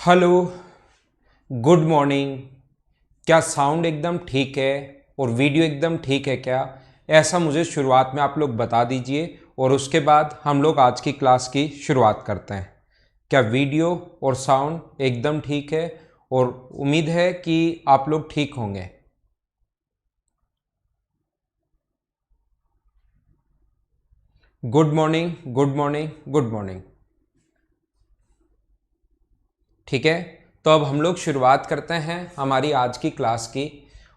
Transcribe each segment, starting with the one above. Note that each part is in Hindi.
Hello, good morning. क्या साउंड एकदम ठीक है और वीडियो एकदम ठीक है क्या? ऐसा मुझे शुरुआत में आप लोग बता दीजिए और उसके बाद हम लोग आज की क्लास की शुरुआत करते हैं। क्या वीडियो और साउंड एकदम ठीक है? और उम्मीद है कि आप लोग ठीक होंगे। Good morning, good morning, good morning. ठीक है, तो अब हम लोग शुरुआत करते हैं हमारी आज की क्लास की।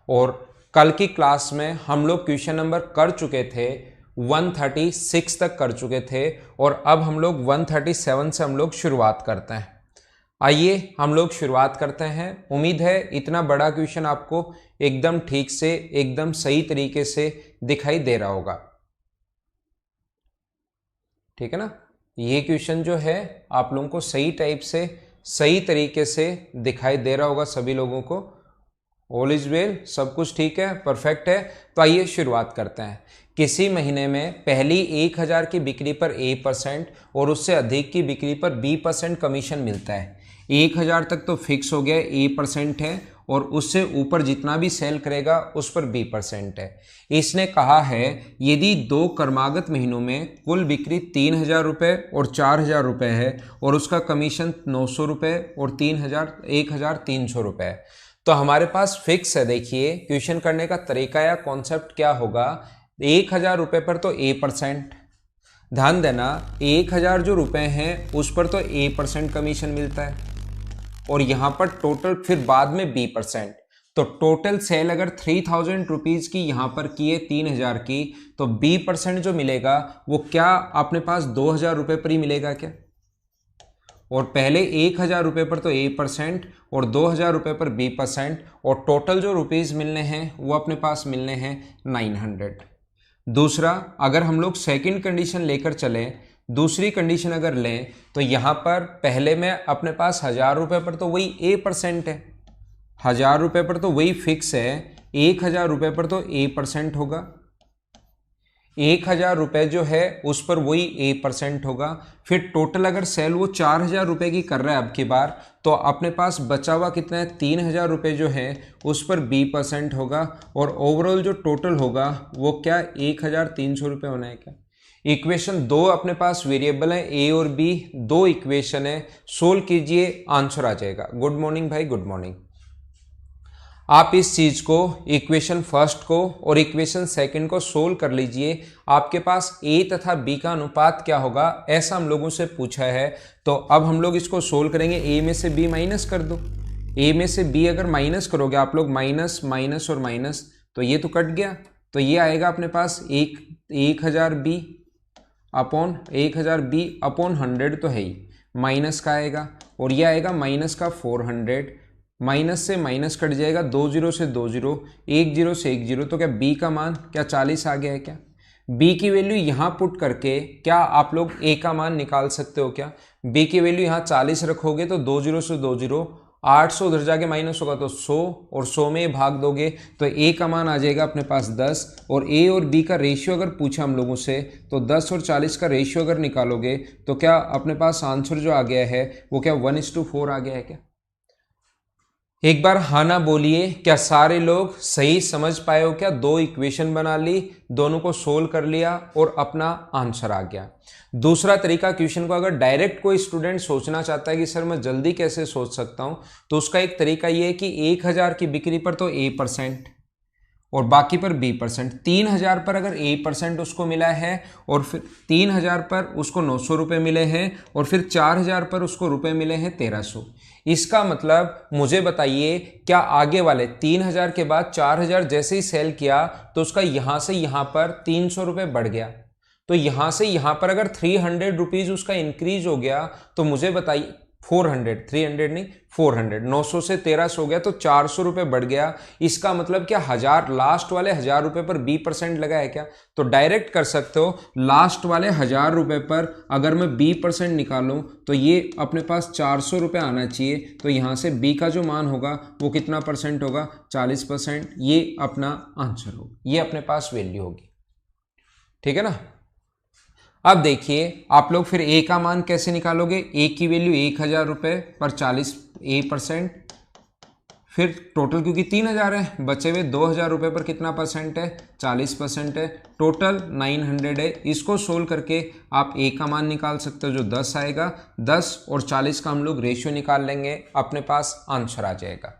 और कल की क्लास में हम लोग क्वेश्चन नंबर कर चुके थे 136 तक कर चुके थे और अब हम लोग 137 से हम लोग शुरुआत करते हैं। आइए हम लोग शुरुआत करते हैं। उम्मीद है इतना बड़ा क्वेश्चन आपको एकदम ठीक से एकदम सही तरीके से दिखाई दे रहा होगा। ठीक है ना? ये क्वेश्चन जो है आप लोगों को सही टाइप से सही तरीके से दिखाई दे रहा होगा सभी लोगों को। ऑल इज वेल, सब कुछ ठीक है, परफेक्ट है। तो आइए शुरुआत करते हैं। किसी महीने में पहली 1000 की बिक्री पर A% और उससे अधिक की बिक्री पर B% कमीशन मिलता है। 1000 तक तो फिक्स हो गया, A% है, और उससे ऊपर जितना भी सेल करेगा उस पर B% है। इसने कहा है यदि दो क्रमागत महीनों में कुल बिक्री 3000 रुपये और 4000 रुपये है और उसका कमीशन 900 रुपये और 1300 रुपये है, तो हमारे पास फिक्स है। देखिए क्वेश्चन करने का तरीका या कॉन्सेप्ट क्या होगा। 1000 रुपये पर तो A%, ध्यान देना 1000 जो रुपए हैं उस पर तो A% कमीशन मिलता है और यहां पर टोटल फिर बाद में B%। तो टोटल सेल अगर 3000 रुपीज की यहां पर की है 3000 की, तो B% जो मिलेगा वो क्या अपने पास 2000 रुपये पर ही मिलेगा क्या? और पहले 1000 रुपये पर तो A% और 2000 रुपये पर B%, और टोटल जो रुपीज मिलने हैं वो अपने पास मिलने हैं 900। दूसरा, अगर हम लोग सेकंड कंडीशन लेकर चलें, दूसरी कंडीशन अगर लें, तो यहां पर पहले में अपने पास 1000 रुपये पर तो वही A% है, 1000 रुपये पर तो वही फिक्स है, 1000 रुपये पर तो A% होगा, 1000 रुपये जो है उस पर वही A% होगा। फिर टोटल अगर सेल वो 4000 रुपये की कर रहा है अब की बार, तो अपने पास बचा हुआ कितना है 3000 रुपये जो है उस पर B% होगा, और ओवरऑल जो टोटल होगा वो क्या 1300 रुपये होना है क्या? इक्वेशन 2 अपने पास वेरिएबल है A और B, दो इक्वेशन है, सोल्व कीजिए आंसर आ जाएगा। गुड मॉर्निंग भाई, गुड मॉर्निंग। आप इस चीज को इक्वेशन फर्स्ट को और इक्वेशन सेकंड को सोल्व कर लीजिए। आपके पास A तथा B का अनुपात क्या होगा ऐसा हम लोगों से पूछा है। तो अब हम लोग इसको सोल्व करेंगे। A में से B माइनस कर दो। A में से B अगर माइनस करोगे आप लोग, माइनस माइनस और माइनस, तो ये तो कट गया। तो ये आएगा अपने पास 1000 B अपॉन 1000 B अपॉन 100 तो है ही, माइनस का आएगा, और ये आएगा माइनस का 400। माइनस से माइनस कट जाएगा, 2 जीरो से 2 जीरो, 1 जीरो से 1 जीरो, तो क्या B का मान क्या 40 आ गया है क्या? B की वैल्यू यहाँ पुट करके क्या आप लोग A का मान निकाल सकते हो क्या? B की वैल्यू यहाँ 40 रखोगे तो 2 जीरो से 2 जीरो, 800 उधर जाके माइनस होगा तो 100, और 100 में भाग दोगे तो A का मान आ जाएगा अपने पास 10। और A और B का रेशियो अगर पूछा हम लोगों से, तो 10 और 40 का रेशियो अगर निकालोगे तो क्या अपने पास आंसर जो आ गया है वो क्या 1:4 आ गया है क्या? एक बार हाँ ना बोलिए। क्या सारे लोग सही समझ पाए हो क्या? दो इक्वेशन बना ली, दोनों को सोल्व कर लिया और अपना आंसर आ गया। दूसरा तरीका, क्वेश्चन को अगर डायरेक्ट कोई स्टूडेंट सोचना चाहता है कि सर मैं जल्दी कैसे सोच सकता हूं, तो उसका एक तरीका यह है कि 1000 की बिक्री पर तो A% और बाकी पर B%। 3000 पर अगर A% उसको मिला है और फिर 3000 पर उसको 900 रुपये मिले हैं और फिर 4000 पर उसको रुपए मिले हैं 1300। इसका मतलब मुझे बताइए, क्या आगे वाले 3000 के बाद 4000 जैसे ही सेल किया तो उसका यहां से यहां पर 300 रुपये बढ़ गया? तो यहां से यहां पर अगर 300 रुपीज उसका इंक्रीज हो गया, तो मुझे बताइए 400, 300 नहीं 400, 900 से 1300 हो गया तो 400 रुपये बढ़ गया। इसका मतलब क्या 1000 लास्ट वाले 1000 रुपये पर B% लगा है क्या? तो डायरेक्ट कर सकते हो, लास्ट वाले 1000 रुपये पर अगर मैं B% निकालूं तो ये अपने पास 400 रुपये आना चाहिए। तो यहां से B का जो मान होगा वो कितना परसेंट होगा? 40%। ये अपना आंसर होगा, ये अपने पास वैल्यू होगी। ठीक है ना? अब देखिए आप लोग फिर ए का मान कैसे निकालोगे, ए की वैल्यू 1000 रुपये पर 40%, फिर टोटल क्योंकि 3000 है, बचे हुए 2000 रुपये पर कितना परसेंट है, 40% है, टोटल 900 है। इसको सोल्व करके आप ए का मान निकाल सकते हो जो 10 आएगा, 10 और 40 का हम लोग रेशियो निकाल लेंगे, अपने पास आंसर आ जाएगा।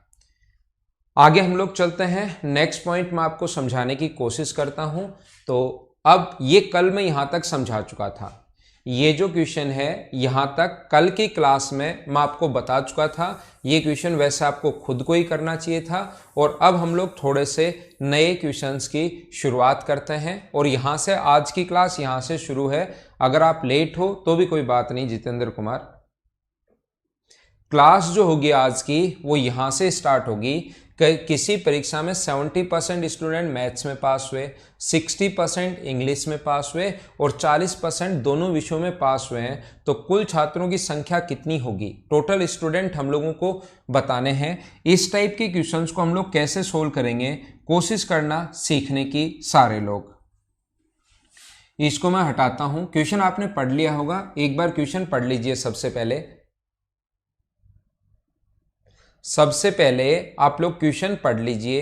आगे हम लोग चलते हैं, नेक्स्ट पॉइंट मैं आपको समझाने की कोशिश करता हूं। तो अब ये कल मैं यहां तक समझा चुका था, ये जो क्वेश्चन है यहां तक कल की क्लास में मैं आपको बता चुका था। ये क्वेश्चन वैसे आपको खुद को ही करना चाहिए था। और अब हम लोग थोड़े से नए क्वेश्चंस की शुरुआत करते हैं और यहां से आज की क्लास यहां से शुरू है। अगर आप लेट हो तो भी कोई बात नहीं जितेंद्र कुमार, क्लास जो होगी आज की वो यहां से स्टार्ट होगी। किसी परीक्षा में 70% स्टूडेंट मैथ्स में पास हुए, 60% इंग्लिश में पास हुए और 40% दोनों विषयों में पास हुए हैं, तो कुल छात्रों की संख्या कितनी होगी, टोटल स्टूडेंट हम लोगों को बताने हैं। इस टाइप के क्वेश्चंस को हम लोग कैसे सोल्व करेंगे, कोशिश करना सीखने की सारे लोग। इसको मैं हटाता हूं, क्वेश्चन आपने पढ़ लिया होगा, एक बार क्वेश्चन पढ़ लीजिए। सबसे पहले आप लोग क्वेश्चन पढ़ लीजिए।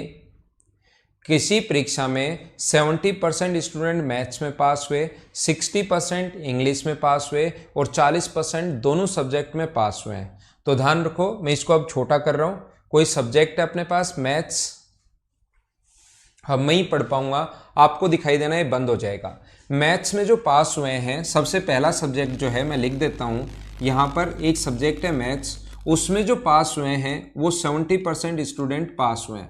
किसी परीक्षा में 70% स्टूडेंट मैथ्स में पास हुए, 60% इंग्लिश में पास हुए और 40% दोनों सब्जेक्ट में पास हुए हैं। तो ध्यान रखो, मैं इसको अब छोटा कर रहा हूं। कोई सब्जेक्ट है अपने पास मैथ्स, अब मैं ही पढ़ पाऊंगा, आपको दिखाई देना ये बंद हो जाएगा। मैथ्स में जो पास हुए हैं, सबसे पहला सब्जेक्ट जो है मैं लिख देता हूं, यहां पर एक सब्जेक्ट है मैथ्स, उसमें जो पास हुए हैं वो 70% स्टूडेंट पास हुए हैं।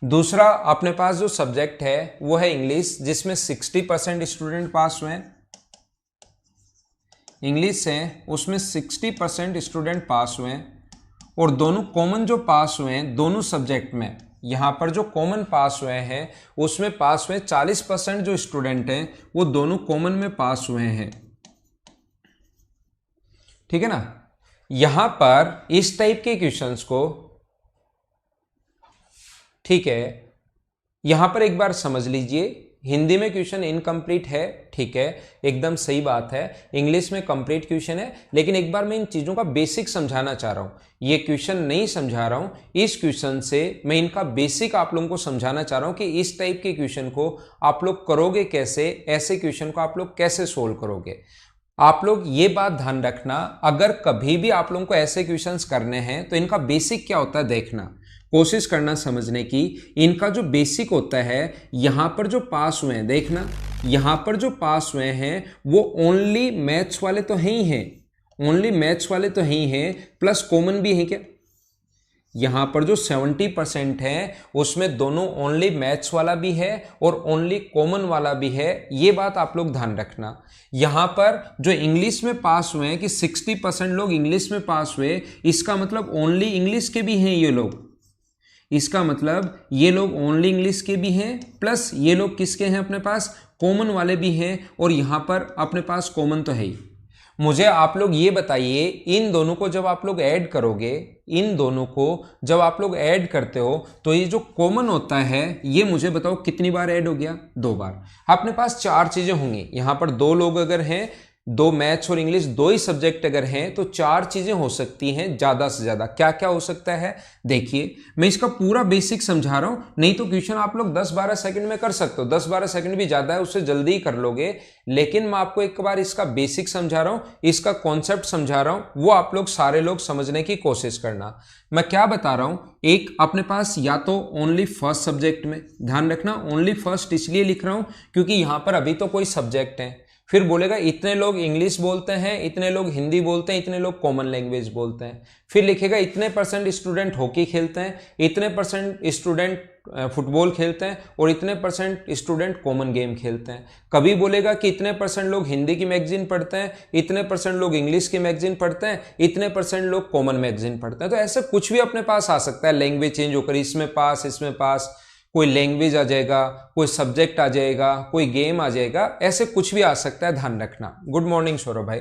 दूसरा अपने पास जो सब्जेक्ट है वो है इंग्लिश, जिसमें 60% स्टूडेंट पास हुए हैं। इंग्लिश है उसमें 60% स्टूडेंट पास हुए हैं और दोनों कॉमन जो पास हुए हैं दोनों सब्जेक्ट में, यहां पर जो कॉमन पास हुए हैं उसमें पास हुए 40% जो स्टूडेंट हैं वो दोनों कॉमन में पास हुए हैं। ठीक है ना। यहां पर इस टाइप के क्वेश्चंस को, ठीक है, यहां पर एक बार समझ लीजिए। हिंदी में क्वेश्चन इनकम्प्लीट है, ठीक है, एकदम सही बात है। इंग्लिश में कंप्लीट क्वेश्चन है, लेकिन एक बार मैं इन चीजों का बेसिक समझाना चाह रहा हूं। ये क्वेश्चन नहीं समझा रहा हूं, इस क्वेश्चन से मैं इनका बेसिक आप लोगों को समझाना चाह रहा हूं कि इस टाइप के क्वेश्चन को आप लोग करोगे कैसे, ऐसे क्वेश्चन को आप लोग कैसे सोल्व करोगे। आप लोग ये बात ध्यान रखना, अगर कभी भी आप लोगों को ऐसे क्वेश्चंस करने हैं तो इनका बेसिक क्या होता है देखना, कोशिश करना समझने की। इनका जो बेसिक होता है, यहां पर जो पास हुए हैं देखना, यहां पर जो पास हुए हैं वो ओनली मैथ्स वाले तो हैं ही हैं, ओनली मैथ्स वाले तो हैं ही हैं, प्लस कॉमन भी है क्या। यहां पर जो 70% है उसमें दोनों ओनली मैथ्स वाला भी है और ओनली कॉमन वाला भी है, ये बात आप लोग ध्यान रखना। यहां पर जो इंग्लिश में पास हुए हैं कि 60% लोग इंग्लिश में पास हुए, इसका मतलब ओनली इंग्लिश के भी हैं ये लोग, इसका मतलब ये लोग ओनली इंग्लिश के भी हैं, प्लस ये लोग किसके हैं अपने पास, कॉमन वाले भी हैं, और यहां पर अपने पास कॉमन तो है ही। मुझे आप लोग ये बताइए, इन दोनों को जब आप लोग ऐड करोगे, इन दोनों को जब आप लोग ऐड करते हो तो ये जो कॉमन होता है ये मुझे बताओ कितनी बार ऐड हो गया, 2 बार। अपने पास 4 चीजें होंगी, यहां पर 2 लोग अगर हैं, 2 मैथ्स और इंग्लिश 2 ही सब्जेक्ट अगर हैं तो 4 चीजें हो सकती हैं ज्यादा से ज्यादा। क्या क्या हो सकता है देखिए, मैं इसका पूरा बेसिक समझा रहा हूं, नहीं तो क्वेश्चन आप लोग 10-12 सेकंड में कर सकते हो, 10-12 सेकंड भी ज्यादा है, उससे जल्दी ही कर लोगे। लेकिन मैं आपको एक बार इसका बेसिक समझा रहा हूं, इसका कॉन्सेप्ट समझा रहा हूं, वो आप लोग सारे लोग समझने की कोशिश करना। मैं क्या बता रहा हूं, एक अपने पास या तो ओनली फर्स्ट सब्जेक्ट में, ध्यान रखना ओनली फर्स्ट इसलिए लिख रहा हूं क्योंकि यहां पर अभी तो कोई सब्जेक्ट है। फिर बोलेगा इतने लोग इंग्लिश बोलते हैं, इतने लोग हिंदी बोलते हैं, इतने लोग कॉमन लैंग्वेज बोलते हैं। फिर लिखेगा इतने परसेंट स्टूडेंट हॉकी खेलते हैं, इतने परसेंट स्टूडेंट फुटबॉल खेलते हैं और इतने परसेंट स्टूडेंट कॉमन गेम खेलते हैं। कभी बोलेगा कि इतने परसेंट लोग हिंदी की मैगजीन पढ़ते हैं, इतने परसेंट लोग इंग्लिश की मैगजीन पढ़ते हैं, इतने परसेंट लोग कॉमन मैगजीन पढ़ते हैं। तो ऐसे कुछ भी अपने पास आ सकता है, लैंग्वेज चेंज होकर इसमें पास, इसमें पास, कोई लैंग्वेज आ जाएगा, कोई सब्जेक्ट आ जाएगा, कोई गेम आ जाएगा, ऐसे कुछ भी आ सकता है, ध्यान रखना। गुड मॉर्निंग सौरभ भाई।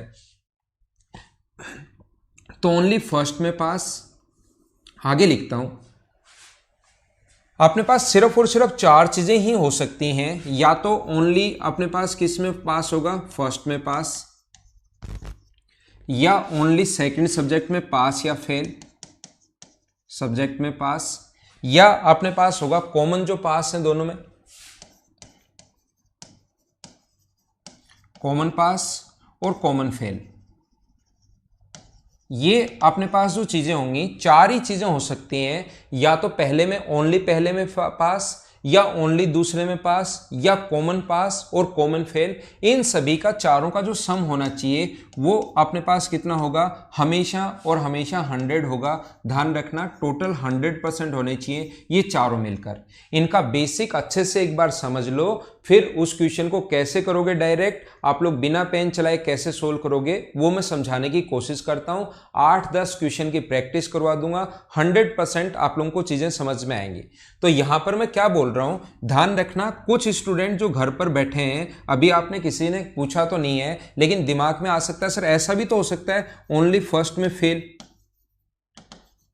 तो ओनली फर्स्ट में पास, आगे लिखता हूं। अपने पास सिर्फ और सिर्फ चार चीजें ही हो सकती हैं, या तो ओनली अपने पास किस में पास होगा, फर्स्ट में पास, या ओनली सेकंड सब्जेक्ट में पास या फेल, सब्जेक्ट में पास, या अपने पास होगा कॉमन जो पास है दोनों में, कॉमन पास और कॉमन फेल। ये अपने पास जो चीजें होंगी, चार ही चीजें हो सकती हैं, या तो पहले में ओनली पहले में पास, या ओनली दूसरे में पास, या कॉमन पास और कॉमन फेल। इन सभी का चारों का जो सम होना चाहिए वो अपने पास कितना होगा, हमेशा और हमेशा 100 होगा। ध्यान रखना टोटल 100% होने चाहिए ये चारों मिलकर। इनका बेसिक अच्छे से एक बार समझ लो, फिर उस क्वेश्चन को कैसे करोगे डायरेक्ट आप लोग बिना पेन चलाए कैसे सोल्व करोगे वो मैं समझाने की कोशिश करता हूं। 8-10 क्वेश्चन की प्रैक्टिस करवा दूंगा, 100% आप लोगों को चीजें समझ में आएंगी। तो यहां पर मैं क्या बोल रहा हूं, ध्यान रखना, कुछ स्टूडेंट जो घर पर बैठे हैं, अभी आपने किसी ने पूछा तो नहीं है लेकिन दिमाग में आ सकता है सर ऐसा भी तो हो सकता है ओनली फर्स्ट में फेल,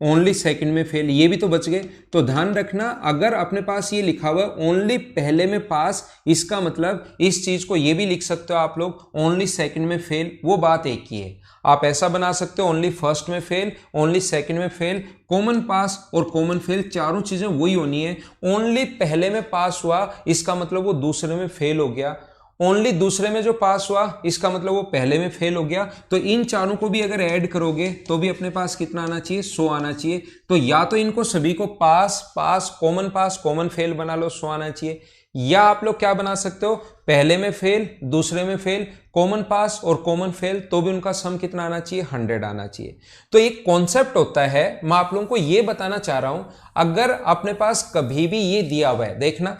ओनली सेकंड में फेल, ये भी तो बच गए। तो ध्यान रखना अगर अपने पास ये लिखा हुआ है ओनली पहले में पास, इसका मतलब इस चीज को ये भी लिख सकते हो आप लोग ओनली सेकंड में फेल, वो बात एक ही है। आप ऐसा बना सकते हो ओनली फर्स्ट में फेल, ओनली सेकंड में फेल, कॉमन पास और कॉमन फेल, चारों चीजें वही होनी है। ओनली पहले में पास हुआ इसका मतलब वो दूसरे में फेल हो गया, ओनली दूसरे में जो पास हुआ इसका मतलब वो पहले में फेल हो गया। तो इन चारों को भी अगर ऐड करोगे तो भी अपने पास कितना आना चाहिए, 100 आना चाहिए। तो या तो इनको सभी को पास पास कॉमन फेल बना लो, 100 आना चाहिए, या आप लोग क्या बना सकते हो, पहले में फेल दूसरे में फेल, कॉमन पास और कॉमन फेल, तो भी उनका सम कितना आना चाहिए, 100 आना चाहिए। तो एक कॉन्सेप्ट होता है, मैं आप लोगों को यह बताना चाह रहा हूं, अगर अपने पास कभी भी ये दिया हुआ है, देखना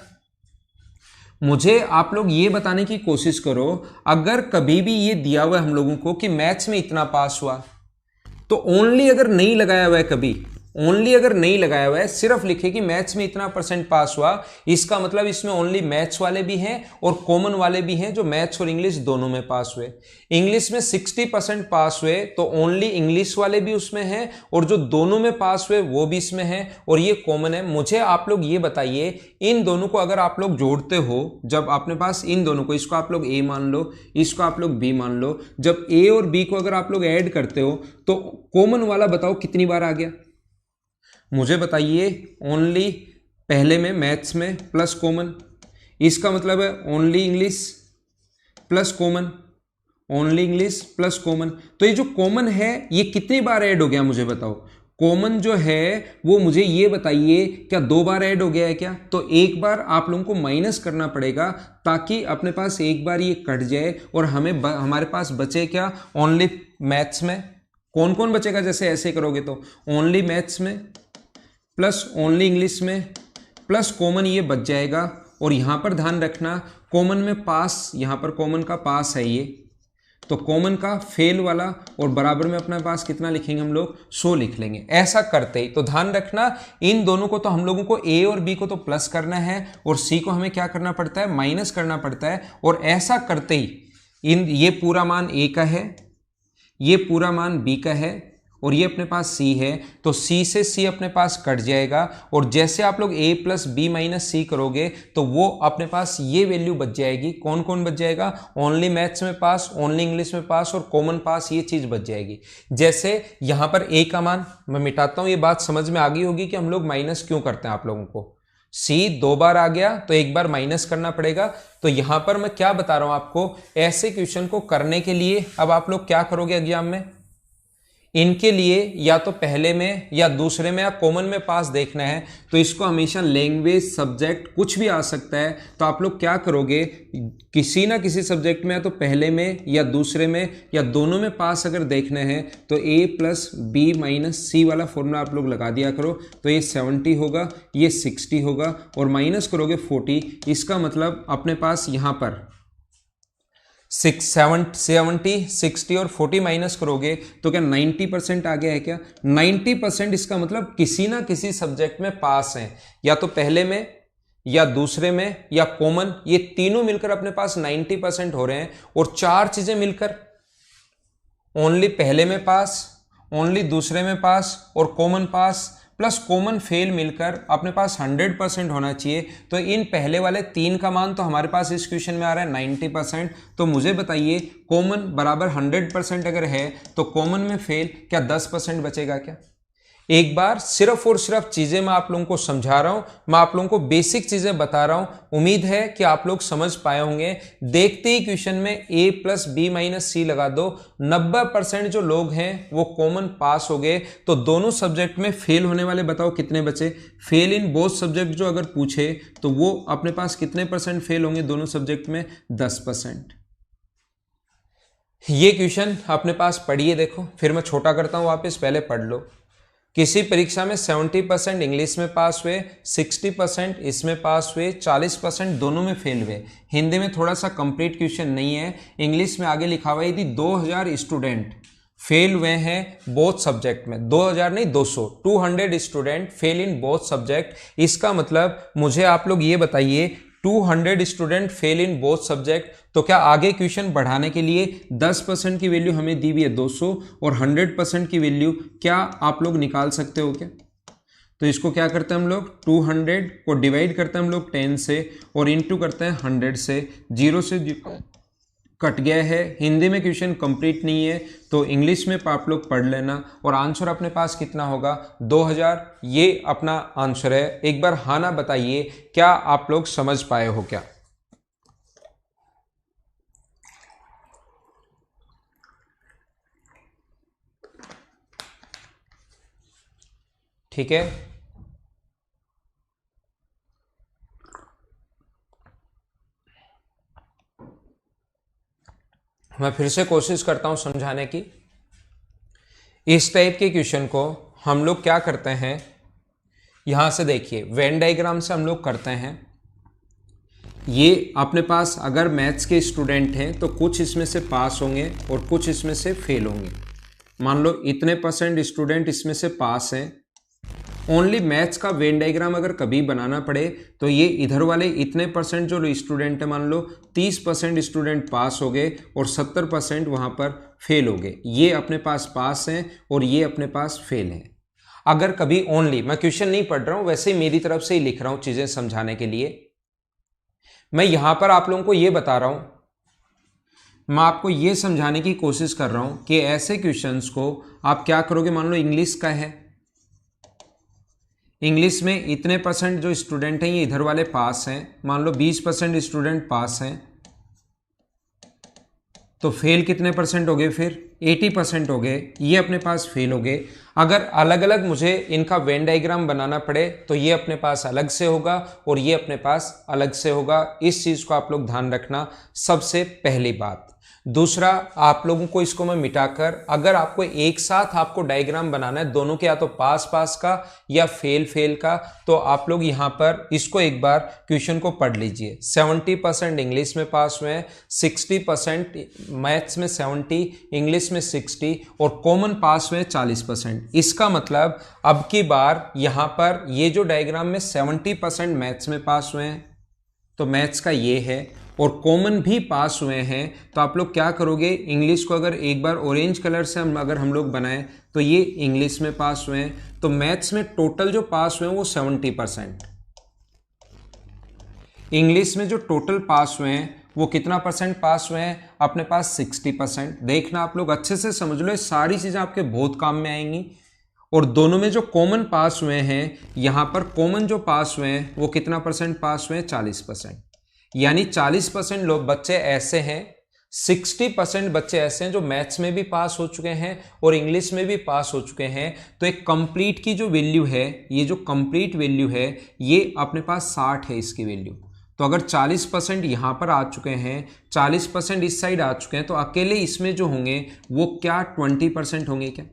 मुझे आप लोग ये बताने की कोशिश करो, अगर कभी भी ये दिया हुआ है हम लोगों को कि मैथ्स में इतना पास हुआ, तो ओनली अगर नहीं लगाया हुआ है कभी, ओनली अगर नहीं लगाया हुआ है, सिर्फ लिखे कि मैथ्स में इतना % पास हुआ, इसका मतलब इसमें ओनली मैथ्स वाले भी हैं और कॉमन वाले भी हैं जो मैथ्स और इंग्लिश दोनों में पास हुए। इंग्लिश में 60% पास हुए तो ओनली इंग्लिश वाले भी उसमें हैं और जो दोनों में पास हुए वो भी इसमें हैं और ये कॉमन है। मुझे आप लोग ये बताइए, इन दोनों को अगर आप लोग जोड़ते हो, जब अपने पास इन दोनों को, इसको आप लोग ए मान लो, इसको आप लोग बी मान लो, जब ए और बी को अगर आप लोग ऐड करते हो तो कॉमन वाला बताओ कितनी बार आ गया, मुझे बताइए। ओनली पहले में मैथ्स में प्लस कॉमन, इसका मतलब है only English plus common, only English plus common. तो ये जो कॉमन है ये कितनी बार ऐड हो गया मुझे बताओ, कॉमन जो है वो मुझे ये बताइए, क्या 2 बार ऐड हो गया है क्या? तो एक बार आप लोगों को माइनस करना पड़ेगा ताकि अपने पास एक बार ये कट जाए और हमारे पास बचे क्या, ओनली मैथ्स में। कौन कौन बचेगा, जैसे ऐसे करोगे तो ओनली मैथ्स में प्लस ओनली इंग्लिश में प्लस कॉमन, ये बच जाएगा। और यहां पर ध्यान रखना कॉमन में पास, यहां पर कॉमन का पास है ये, तो कॉमन का फेल वाला और बराबर में अपने पास कितना लिखेंगे हम लोग, 100 लिख लेंगे। ऐसा करते ही तो ध्यान रखना इन दोनों को तो हम लोगों को ए और बी को तो प्लस करना है और सी को हमें क्या करना पड़ता है, माइनस करना पड़ता है। और ऐसा करते ही ये पूरा मान ए का है, ये पूरा मान बी का है और ये अपने पास C है, तो C से C अपने पास कट जाएगा और जैसे आप लोग A plus B minus C करोगे तो वो अपने पास ये वैल्यू बच जाएगी। कौन कौन बच जाएगा, ओनली मैथ्स में पास, ओनली इंग्लिश में पास और कॉमन पास, ये चीज बच जाएगी। जैसे यहां पर A का मान मैं मिटाता हूं, ये बात समझ में आ गई होगी कि हम लोग माइनस क्यों करते हैं। आप लोगों को C 2 बार आ गया तो एक बार माइनस करना पड़ेगा। तो यहां पर मैं क्या बता रहा हूं आपको, ऐसे क्वेश्चन को करने के लिए अब आप लोग क्या करोगे एग्जाम में, इनके लिए या तो पहले में या दूसरे में या कॉमन में पास देखना है, तो इसको हमेशा लैंग्वेज सब्जेक्ट कुछ भी आ सकता है। तो आप लोग क्या करोगे, किसी ना किसी सब्जेक्ट में या तो पहले में या दूसरे में या दोनों में पास अगर देखना है तो A plus B minus C वाला फॉर्मूला आप लोग लगा दिया करो। तो ये 70 होगा, ये 60 होगा और माइनस करोगे 40। इसका मतलब अपने पास यहाँ पर 70, 60 और 40 माइनस करोगे तो क्या 90% आ गया है क्या? 90% इसका मतलब किसी ना किसी सब्जेक्ट में पास हैं, या तो पहले में या दूसरे में या कॉमन, ये तीनों मिलकर अपने पास 90% हो रहे हैं। और चार चीजें मिलकर ओनली पहले में पास, ओनली दूसरे में पास और कॉमन पास प्लस कॉमन फेल मिलकर अपने पास 100% होना चाहिए। तो इन पहले वाले 3 का मान तो हमारे पास इस क्वेश्चन में आ रहा है 90%। तो मुझे बताइए कॉमन बराबर 100% अगर है तो कॉमन में फेल क्या 10% बचेगा क्या? एक बार सिर्फ और सिर्फ चीजें मैं आप लोगों को समझा रहा हूं, मैं आप लोगों को बेसिक चीजें बता रहा हूं। उम्मीद है कि आप लोग समझ पाए होंगे। देखते ही क्वेश्चन में a प्लस बी माइनस सी लगा दो। 90% जो लोग हैं वो कॉमन पास हो गए। तो दोनों सब्जेक्ट में फेल होने वाले बताओ कितने बचे? फेल इन बोथ सब्जेक्ट जो अगर पूछे तो वो अपने पास कितने परसेंट फेल होंगे दोनों सब्जेक्ट में? 10%। ये क्वेश्चन अपने पास पढ़िए, देखो फिर मैं छोटा करता हूं वापस, पहले पढ़ लो। किसी परीक्षा में 70% इंग्लिश में पास हुए, 60% इसमें पास हुए, 40% दोनों में फेल हुए। हिंदी में थोड़ा सा कंप्लीट क्वेश्चन नहीं है। इंग्लिश में आगे लिखा हुआ है यदि 2000 स्टूडेंट फेल हुए हैं बोथ सब्जेक्ट में, 2000 नहीं 200 student fail in both subject. इसका मतलब मुझे आप लोग ये बताइए 200 student fail in both subject, तो क्या आगे क्वेश्चन बढ़ाने के लिए 10% की वैल्यू हमें दी हुई है 200 और 100% की वैल्यू क्या आप लोग निकाल सकते हो क्या? तो इसको क्या करते हैं हम लोग, 200 को डिवाइड करते हैं हम लोग 10 से और इनटू करते हैं 100 से। 0 से कट गया है। हिंदी में क्वेश्चन कंप्लीट नहीं है तो इंग्लिश में आप लोग पढ़ लेना और आंसर अपने पास कितना होगा 2000। ये अपना आंसर है। एक बार हाँ ना बताइए क्या आप लोग समझ पाए हो क्या? ठीक है, मैं फिर से कोशिश करता हूं समझाने की। इस टाइप के क्वेश्चन को हम लोग क्या करते हैं, यहां से देखिए वेन डायग्राम से हम लोग करते हैं। ये अपने पास अगर मैथ्स के स्टूडेंट हैं तो कुछ इसमें से पास होंगे और कुछ इसमें से फेल होंगे। मान लो इतने परसेंट स्टूडेंट इसमें से पास हैं। ओनली मैथ्स का वेन डायग्राम अगर कभी बनाना पड़े तो ये इधर वाले इतने परसेंट जो स्टूडेंट है, मान लो 30% स्टूडेंट पास हो गए और 70% वहां पर फेल हो गए। ये अपने पास हैं और ये अपने पास फेल हैं। अगर कभी ओनली, मैं क्वेश्चन नहीं पढ़ रहा हूं, वैसे ही मेरी तरफ से ही लिख रहा हूं चीजें समझाने के लिए। मैं यहां पर आप लोगों को यह बता रहा हूं, मैं आपको यह समझाने की कोशिश कर रहा हूं कि ऐसे क्वेश्चंस को आप क्या करोगे। मान लो इंग्लिश का है, इंग्लिश में इतने परसेंट जो स्टूडेंट हैं ये इधर वाले पास हैं। मान लो 20% स्टूडेंट पास हैं तो फेल कितने परसेंट हो गए? फिर 80% हो गए, ये अपने पास फेल हो गए। अगर अलग अलग मुझे इनका वेन डायग्राम बनाना पड़े तो ये अपने पास अलग से होगा और ये अपने पास अलग से होगा। इस चीज को आप लोग ध्यान रखना, सबसे पहली बात। दूसरा, आप लोगों को इसको मैं मिटाकर, अगर आपको एक साथ आपको डायग्राम बनाना है दोनों के, या तो पास पास का या फेल फेल का, तो आप लोग यहां पर इसको एक बार क्वेश्चन को पढ़ लीजिए। 70% इंग्लिश में पास हुए हैं, 60% मैथ्स में 70, इंग्लिश में 60 और कॉमन पास हुए 40%। इसका मतलब अब की बार यहां पर ये जो डायग्राम में 70% मैथ्स में पास हुए हैं तो मैथ्स का ये है, और कॉमन भी पास हुए हैं तो आप लोग क्या करोगे, इंग्लिश को अगर एक बार ऑरेंज कलर से अगर हम लोग बनाएं तो ये इंग्लिश में पास हुए हैं। तो मैथ्स में टोटल जो पास हुए हैं वो 70%। इंग्लिश में जो टोटल पास हुए हैं वो कितना परसेंट पास हुए हैं? अपने पास 60%। देखना आप लोग अच्छे से समझ लो, ये सारी चीजें आपके बहुत काम में आएंगी। और दोनों में जो कॉमन पास हुए हैं, यहां पर कॉमन जो पास हुए हैं वो कितना परसेंट पास हुए हैं? 40%। यानी 40% लोग बच्चे ऐसे हैं, 60% बच्चे ऐसे हैं जो मैथ्स में भी पास हो चुके हैं और इंग्लिश में भी पास हो चुके हैं। तो एक कंप्लीट की जो वैल्यू है, ये जो कंप्लीट वैल्यू है ये अपने पास 60 है इसकी वैल्यू। तो अगर 40% यहां पर आ चुके हैं, 40% इस साइड आ चुके हैं, तो अकेले इसमें जो होंगे वो क्या 20% होंगे क्या?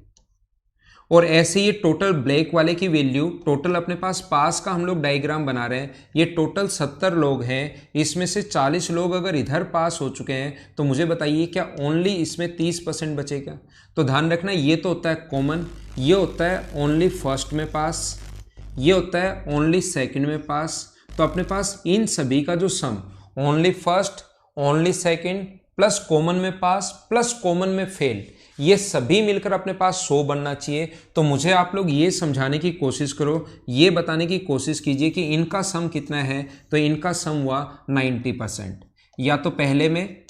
और ऐसे ये टोटल ब्लैक वाले की वैल्यू, टोटल अपने पास पास का हम लोग डायग्राम बना रहे हैं, ये टोटल 70 लोग हैं, इसमें से 40 लोग अगर इधर पास हो चुके हैं तो मुझे बताइए क्या ओनली इसमें 30% बचेगा? तो ध्यान रखना, ये तो होता है कॉमन, ये होता है ओनली फर्स्ट में पास, ये होता है ओनली सेकेंड में पास। तो अपने पास इन सभी का जो sum, only first, only second plus common में पास प्लस कॉमन में फेल, ये सभी मिलकर अपने पास 100 बनना चाहिए। तो मुझे आप लोग ये समझाने की कोशिश करो, ये बताने की कोशिश कीजिए कि इनका सम कितना है। तो इनका सम हुआ 90%। या तो पहले में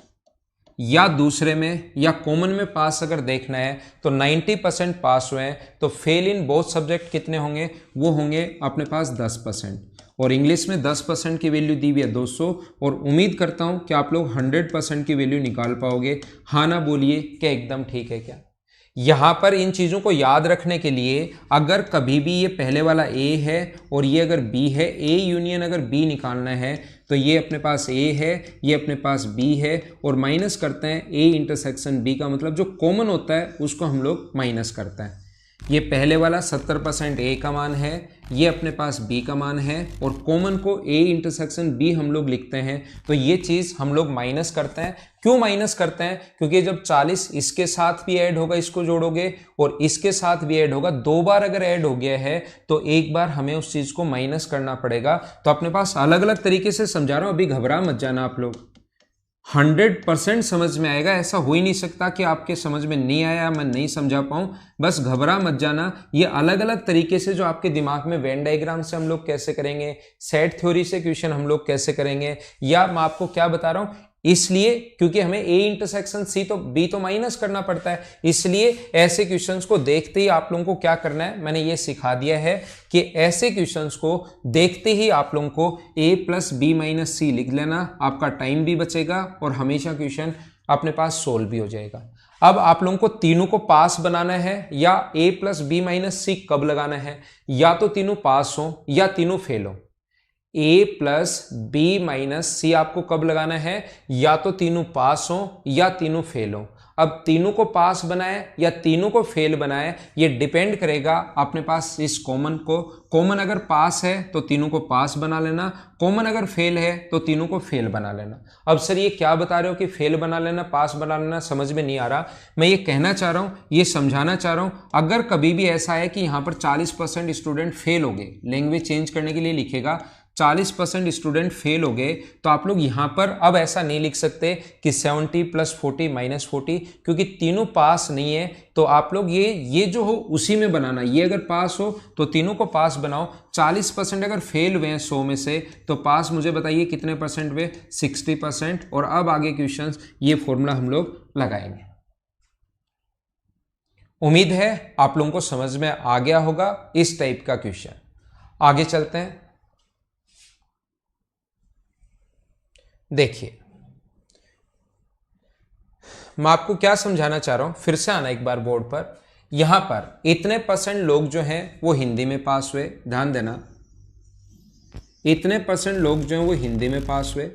या दूसरे में या कॉमन में पास अगर देखना है तो 90% पास हुए हैं। तो फेल इन बोथ सब्जेक्ट कितने होंगे, वो होंगे अपने पास 10%। और इंग्लिश में 10% की वैल्यू दी हुई है 200। और उम्मीद करता हूं कि आप लोग 100% की वैल्यू निकाल पाओगे। हाँ ना बोलिए, क्या एकदम ठीक है क्या? यहां पर इन चीजों को याद रखने के लिए अगर कभी भी ये पहले वाला ए है और ये अगर बी है, ए यूनियन अगर बी निकालना है तो ये अपने पास ए है, ये अपने पास बी है, और माइनस करते हैं ए इंटरसेक्शन बी का मतलब जो कॉमन होता है उसको हम लोग माइनस करते हैं। ये पहले वाला 70% ए का मान है, ये अपने पास बी का मान है, और कॉमन को ए इंटरसेक्शन बी हम लोग लिखते हैं। तो ये चीज़ हम लोग माइनस करते हैं। क्यों माइनस करते हैं? क्योंकि जब 40 इसके साथ भी ऐड होगा, इसको जोड़ोगे, और इसके साथ भी ऐड होगा, 2 बार अगर ऐड हो गया है तो एक बार हमें उस चीज़ को माइनस करना पड़ेगा। तो अपने पास अलग अलग तरीके से समझा रहा हूँ, अभी घबरा मत जाना आप लोग। 100% समझ में आएगा, ऐसा हो ही नहीं सकता कि आपके समझ में नहीं आया, मैं नहीं समझा पाऊं। बस घबरा मत जाना। ये अलग अलग तरीके से जो आपके दिमाग में वेन डायग्राम से हम लोग कैसे करेंगे, सेट थ्योरी से क्वेश्चन हम लोग कैसे करेंगे, या मैं आपको क्या बता रहा हूं, इसलिए क्योंकि हमें ए इंटरसेक्शन सी तो बी तो माइनस करना पड़ता है, इसलिए ऐसे क्वेश्चंस को देखते ही आप लोगों को क्या करना है, मैंने ये सिखा दिया है कि ऐसे क्वेश्चंस को देखते ही आप लोगों को ए प्लस बी माइनस सी लिख लेना। आपका टाइम भी बचेगा और हमेशा क्वेश्चन अपने पास सोल्व भी हो जाएगा। अब आप लोगों को तीनों को पास बनाना है, या ए प्लस बी माइनस सी कब लगाना है, या तो तीनों पास हो या तीनों फेल हो। ए प्लस बी माइनस सी आपको कब लगाना है, या तो तीनों पास हो या तीनों फेल हो। अब तीनों को पास बनाए या तीनों को फेल बनाए, ये डिपेंड करेगा अपने पास इस कॉमन को। कॉमन अगर पास है तो तीनों को पास बना लेना, कॉमन अगर फेल है तो तीनों को फेल बना लेना। अब सर ये क्या बता रहे हो कि फेल बना लेना, पास बना लेना, समझ में नहीं आ रहा। मैं ये कहना चाह रहा हूँ, ये समझाना चाह रहा हूँ, अगर कभी भी ऐसा है कि यहाँ पर 40% स्टूडेंट फेल हो गए, लैंग्वेज चेंज करने के लिए लिखेगा 40% स्टूडेंट फेल हो गए, तो आप लोग यहां पर अब ऐसा नहीं लिख सकते कि 70 + 40 - 40, क्योंकि तीनों पास नहीं है। तो आप लोग ये जो हो उसी में बनाना। ये अगर पास हो तो तीनों को पास बनाओ। 40% अगर फेल हुए हैं 100 में से, तो पास मुझे बताइए कितने परसेंट हुए, 60%। और अब आगे क्वेश्चंस ये फॉर्मूला हम लोग लगाएंगे। उम्मीद है आप लोगों को समझ में आ गया होगा इस टाइप का क्वेश्चन। आगे चलते हैं। देखिए मैं आपको क्या समझाना चाह रहा हूं, फिर से आना एक बार बोर्ड पर। यहां पर इतने % लोग जो हैं वो हिंदी में पास हुए, ध्यान देना, इतने % लोग जो हैं वो हिंदी में पास हुए,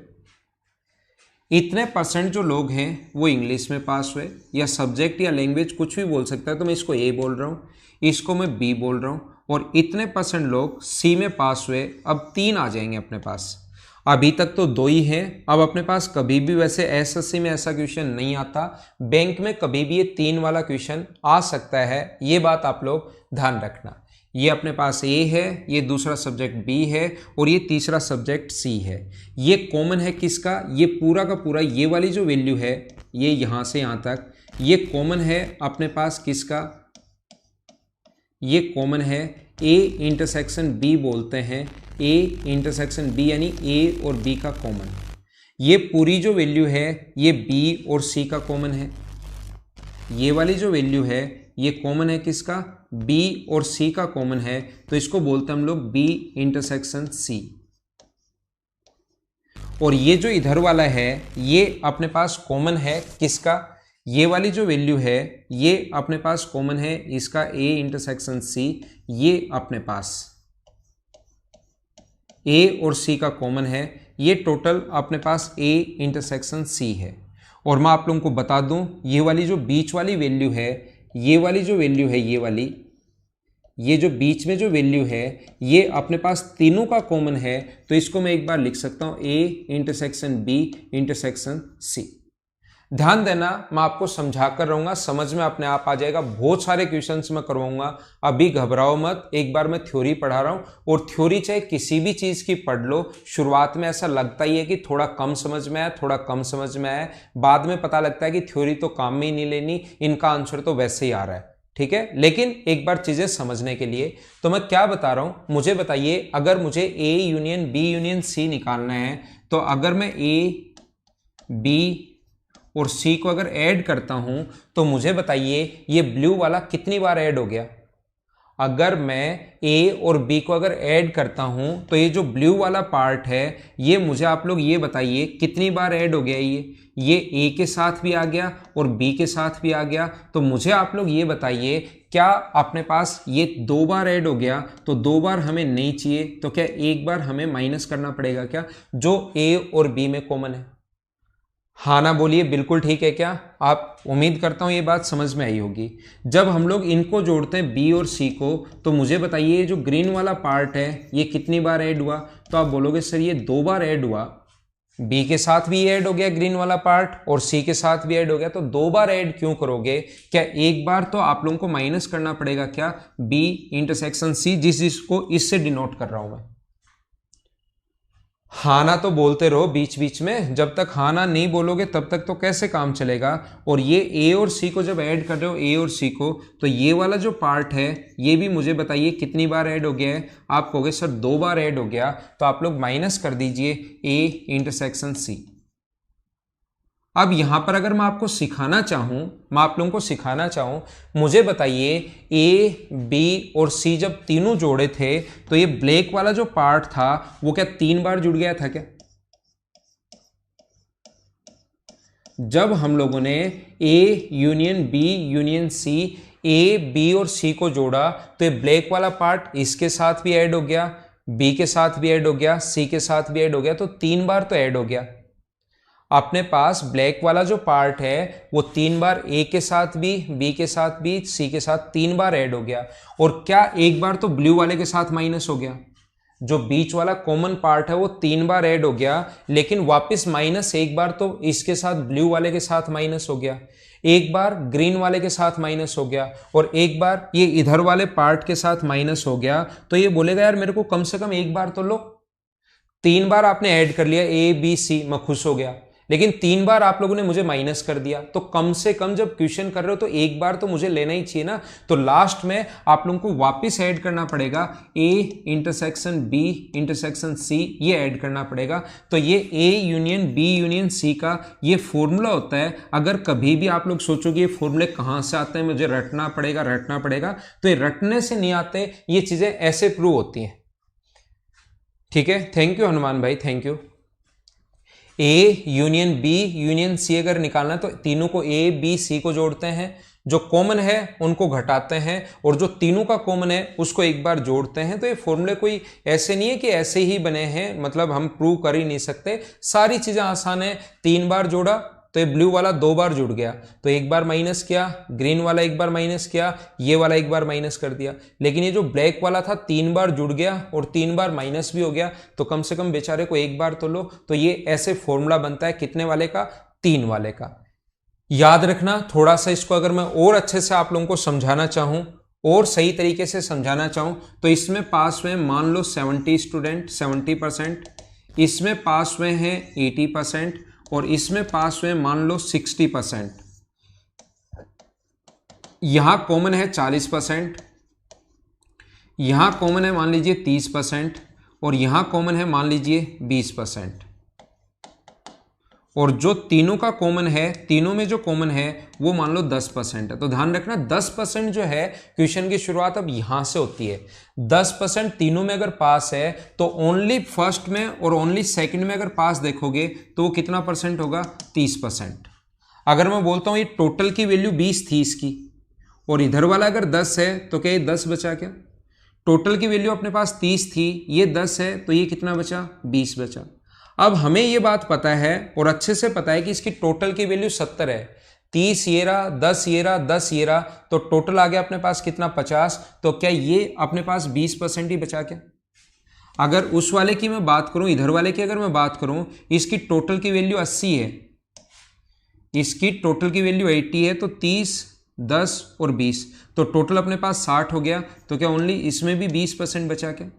इतने % जो लोग हैं वो इंग्लिश में पास हुए, या सब्जेक्ट या लैंग्वेज कुछ भी बोल सकता है। तो मैं इसको ए बोल रहा हूं, इसको मैं बी बोल रहा हूं, और इतने % लोग सी में पास हुए। अब 3 आ जाएंगे अपने पास। अभी तक तो 2 ही हैं। अब अपने पास कभी भी वैसे एसएससी में ऐसा क्वेश्चन नहीं आता, बैंक में कभी भी ये 3 वाला क्वेश्चन आ सकता है, ये बात आप लोग ध्यान रखना। ये अपने पास ए है, ये दूसरा सब्जेक्ट बी है, और ये तीसरा सब्जेक्ट सी है। ये कॉमन है किसका, ये पूरा का पूरा, ये वाली जो वैल्यू है ये यहां से यहां तक, ये कॉमन है अपने पास किसका, ये कॉमन है ए इंटरसेक्शन बी बोलते हैं, ए इंटरसेक्शन बी यानी ए और बी का कॉमन। ये पूरी जो वैल्यू है ये बी और सी का कॉमन है। ये वाली जो वैल्यू है ये कॉमन है किसका, बी और सी का कॉमन है। तो इसको बोलते हैं हम लोग बी इंटरसेक्शन सी। और ये जो इधर वाला है ये अपने पास कॉमन है किसका, ये वाली जो वैल्यू है ये अपने पास कॉमन है इसका ए इंटरसेक्शन सी। ये अपने पास ए और सी का कॉमन है, ये टोटल अपने पास ए इंटरसेक्शन सी है। और मैं आप लोगों को बता दूं, ये वाली जो बीच वाली वैल्यू है, ये वाली जो वैल्यू है, ये वाली, ये जो बीच में जो वैल्यू है ये अपने पास तीनों का कॉमन है। तो इसको मैं एक बार लिख सकता हूं A intersection B intersection C. ध्यान देना, मैं आपको समझा कर रहूंगा, समझ में अपने आप आ जाएगा। बहुत सारे क्वेश्चंस मैं करवाऊंगा, अभी घबराओ मत। एक बार मैं थ्योरी पढ़ा रहा हूं, और थ्योरी चाहे किसी भी चीज की पढ़ लो, शुरुआत में ऐसा लगता ही है कि थोड़ा कम समझ में आया, थोड़ा कम समझ में आया, बाद में पता लगता है कि थ्योरी तो काम में ही नहीं लेनी, इनका आंसर तो वैसे ही आ रहा है। ठीक है, लेकिन एक बार चीजें समझने के लिए तो मैं क्या बता रहा हूं, मुझे बताइए, अगर मुझे A union B union C निकालना है, तो अगर मैं ए बी और सी को अगर ऐड करता हूं, तो मुझे बताइए ये ब्लू वाला कितनी बार ऐड हो गया। अगर मैं ए और बी को अगर ऐड करता हूं, तो ये जो ब्लू वाला पार्ट है, ये मुझे आप लोग ये बताइए कितनी बार ऐड हो गया। ये ए के साथ भी आ गया और बी के साथ भी आ गया। तो मुझे आप लोग ये बताइए, क्या अपने पास ये 2 बार ऐड हो गया, तो 2 बार हमें नहीं चाहिए, तो क्या एक बार हमें माइनस करना पड़ेगा क्या, जो ए और बी में कॉमन है। हाँ ना बोलिए, बिल्कुल ठीक है क्या। आप, उम्मीद करता हूं ये बात समझ में आई होगी। जब हम लोग इनको जोड़ते हैं बी और सी को, तो मुझे बताइए जो ग्रीन वाला पार्ट है ये कितनी बार ऐड हुआ, तो आप बोलोगे सर ये 2 बार ऐड हुआ। बी के साथ भी ऐड हो गया ग्रीन वाला पार्ट, और सी के साथ भी ऐड हो गया, तो 2 बार ऐड क्यों करोगे। क्या एक बार तो आप लोगों को माइनस करना पड़ेगा क्या, बी इंटरसेक्शन सी, जिसको इससे डिनोट कर रहा हूं मैं। हाँ ना तो बोलते रहो बीच बीच में, जब तक हाँ ना नहीं बोलोगे तब तक तो कैसे काम चलेगा। और ये ए और सी को जब ऐड कर रहे हो, ए और सी को, तो ये वाला जो पार्ट है ये भी मुझे बताइए कितनी बार ऐड हो गया है। आप कहोगे सर 2 बार ऐड हो गया, तो आप लोग माइनस कर दीजिए ए इंटरसेक्शन सी। अब यहां पर अगर मैं आपको सिखाना चाहूं, मैं आप लोगों को सिखाना चाहूं, मुझे बताइए ए बी और सी जब तीनों जोड़े थे, तो ये ब्लैक वाला जो पार्ट था वो क्या 3 बार जुड़ गया था क्या। जब हम लोगों ने A union B union C, A B और सी को जोड़ा, तो ये ब्लैक वाला पार्ट इसके साथ भी ऐड हो गया, बी के साथ भी ऐड हो गया, सी के साथ भी ऐड हो गया, तो 3 बार तो ऐड हो गया। अपने पास ब्लैक वाला जो पार्ट है वो 3 बार ए के साथ भी, बी के साथ भी, सी के साथ 3 बार ऐड हो गया। और क्या एक बार तो ब्लू वाले के साथ माइनस हो गया, जो बीच वाला कॉमन पार्ट है वो 3 बार ऐड हो गया, लेकिन वापस माइनस एक बार तो इसके साथ ब्लू वाले के साथ माइनस हो गया, एक बार ग्रीन वाले के साथ माइनस हो गया, और एक बार ये इधर वाले पार्ट के साथ माइनस हो गया। तो ये बोलेगा यार मेरे को कम से कम एक बार तो लो। 3 बार आपने ऐड कर लिया ए बी सी, मैं खुश हो गया, लेकिन 3 बार आप लोगों ने मुझे माइनस कर दिया। तो कम से कम जब क्वेश्चन कर रहे हो तो एक बार तो मुझे लेना ही चाहिए ना। तो लास्ट में आप लोगों को वापस ऐड करना पड़ेगा A intersection B intersection C, ये ऐड करना पड़ेगा। तो ये A union B union C का ये फॉर्मूला होता है। अगर कभी भी आप लोग सोचोगे ये फॉर्मूले कहाँ से आते हैं, मुझे रटना पड़ेगा, तो ये रटने से नहीं आते, ये चीजें ऐसे प्रूव होती हैं। ठीक है, थैंक यू हनुमान भाई, thank you. A union B union C अगर निकालना है तो तीनों को ए बी सी को जोड़ते हैं, जो कॉमन है उनको घटाते हैं, और जो तीनों का कॉमन है उसको एक बार जोड़ते हैं। तो ये फॉर्मूले कोई ऐसे नहीं है कि ऐसे ही बने हैं, मतलब हम प्रूव कर ही नहीं सकते, सारी चीजें आसान है। 3 बार जोड़ा तो ये ब्लू वाला 2 बार जुड़ गया, तो एक बार माइनस किया, ग्रीन वाला एक बार माइनस किया, ये वाला एक बार माइनस कर दिया। लेकिन ये जो ब्लैक वाला था 3 बार जुड़ गया और 3 बार माइनस भी हो गया, तो कम से कम बेचारे को एक बार तो लो। तो ये ऐसे फॉर्मूला बनता है कितने वाले का, 3 वाले का। याद रखना, थोड़ा सा इसको अगर मैं और अच्छे से आप लोगों को समझाना चाहूं और सही तरीके से समझाना चाहूं, तो इसमें पास हुए मान लो 70 स्टूडेंट 70%, इसमें पास हुए हैं 80%, और इसमें पास हुए मान लो 60%। यहां कॉमन है 40%, यहां कॉमन है मान लीजिए 30%, और यहां कॉमन है मान लीजिए 20%। और जो तीनों का कॉमन है, तीनों में जो कॉमन है वो मान लो 10% है। तो ध्यान रखना 10% जो है क्वेश्चन की शुरुआत अब यहां से होती है। 10% तीनों में अगर पास है तो ओनली फर्स्ट में और ओनली सेकंड में अगर पास देखोगे तो वो कितना परसेंट होगा, 30%। अगर मैं बोलता हूं ये टोटल की वैल्यू 20 थी इसकी, और इधर वाला अगर 10 है तो क्या ये 10 बचा क्या। टोटल की वैल्यू अपने पास 30 थी, ये 10 है, तो ये कितना बचा, 20 बचा। अब हमें ये बात पता है और अच्छे से पता है कि इसकी टोटल की वैल्यू 70 है। 30 ये रहा, 10 ये रहा, 10 ये रहा, तो टोटल आ गया अपने पास कितना, 50। तो क्या ये अपने पास 20% ही बचा क्या। अगर उस वाले की मैं बात करूं, इधर वाले की अगर मैं बात करूं, इसकी टोटल की वैल्यू 80 है, इसकी टोटल की वैल्यू 80 है, तो 30, 10 और 20, तो टोटल अपने पास 60 हो गया। तो क्या ओनली इसमें भी 20% बचा क्या?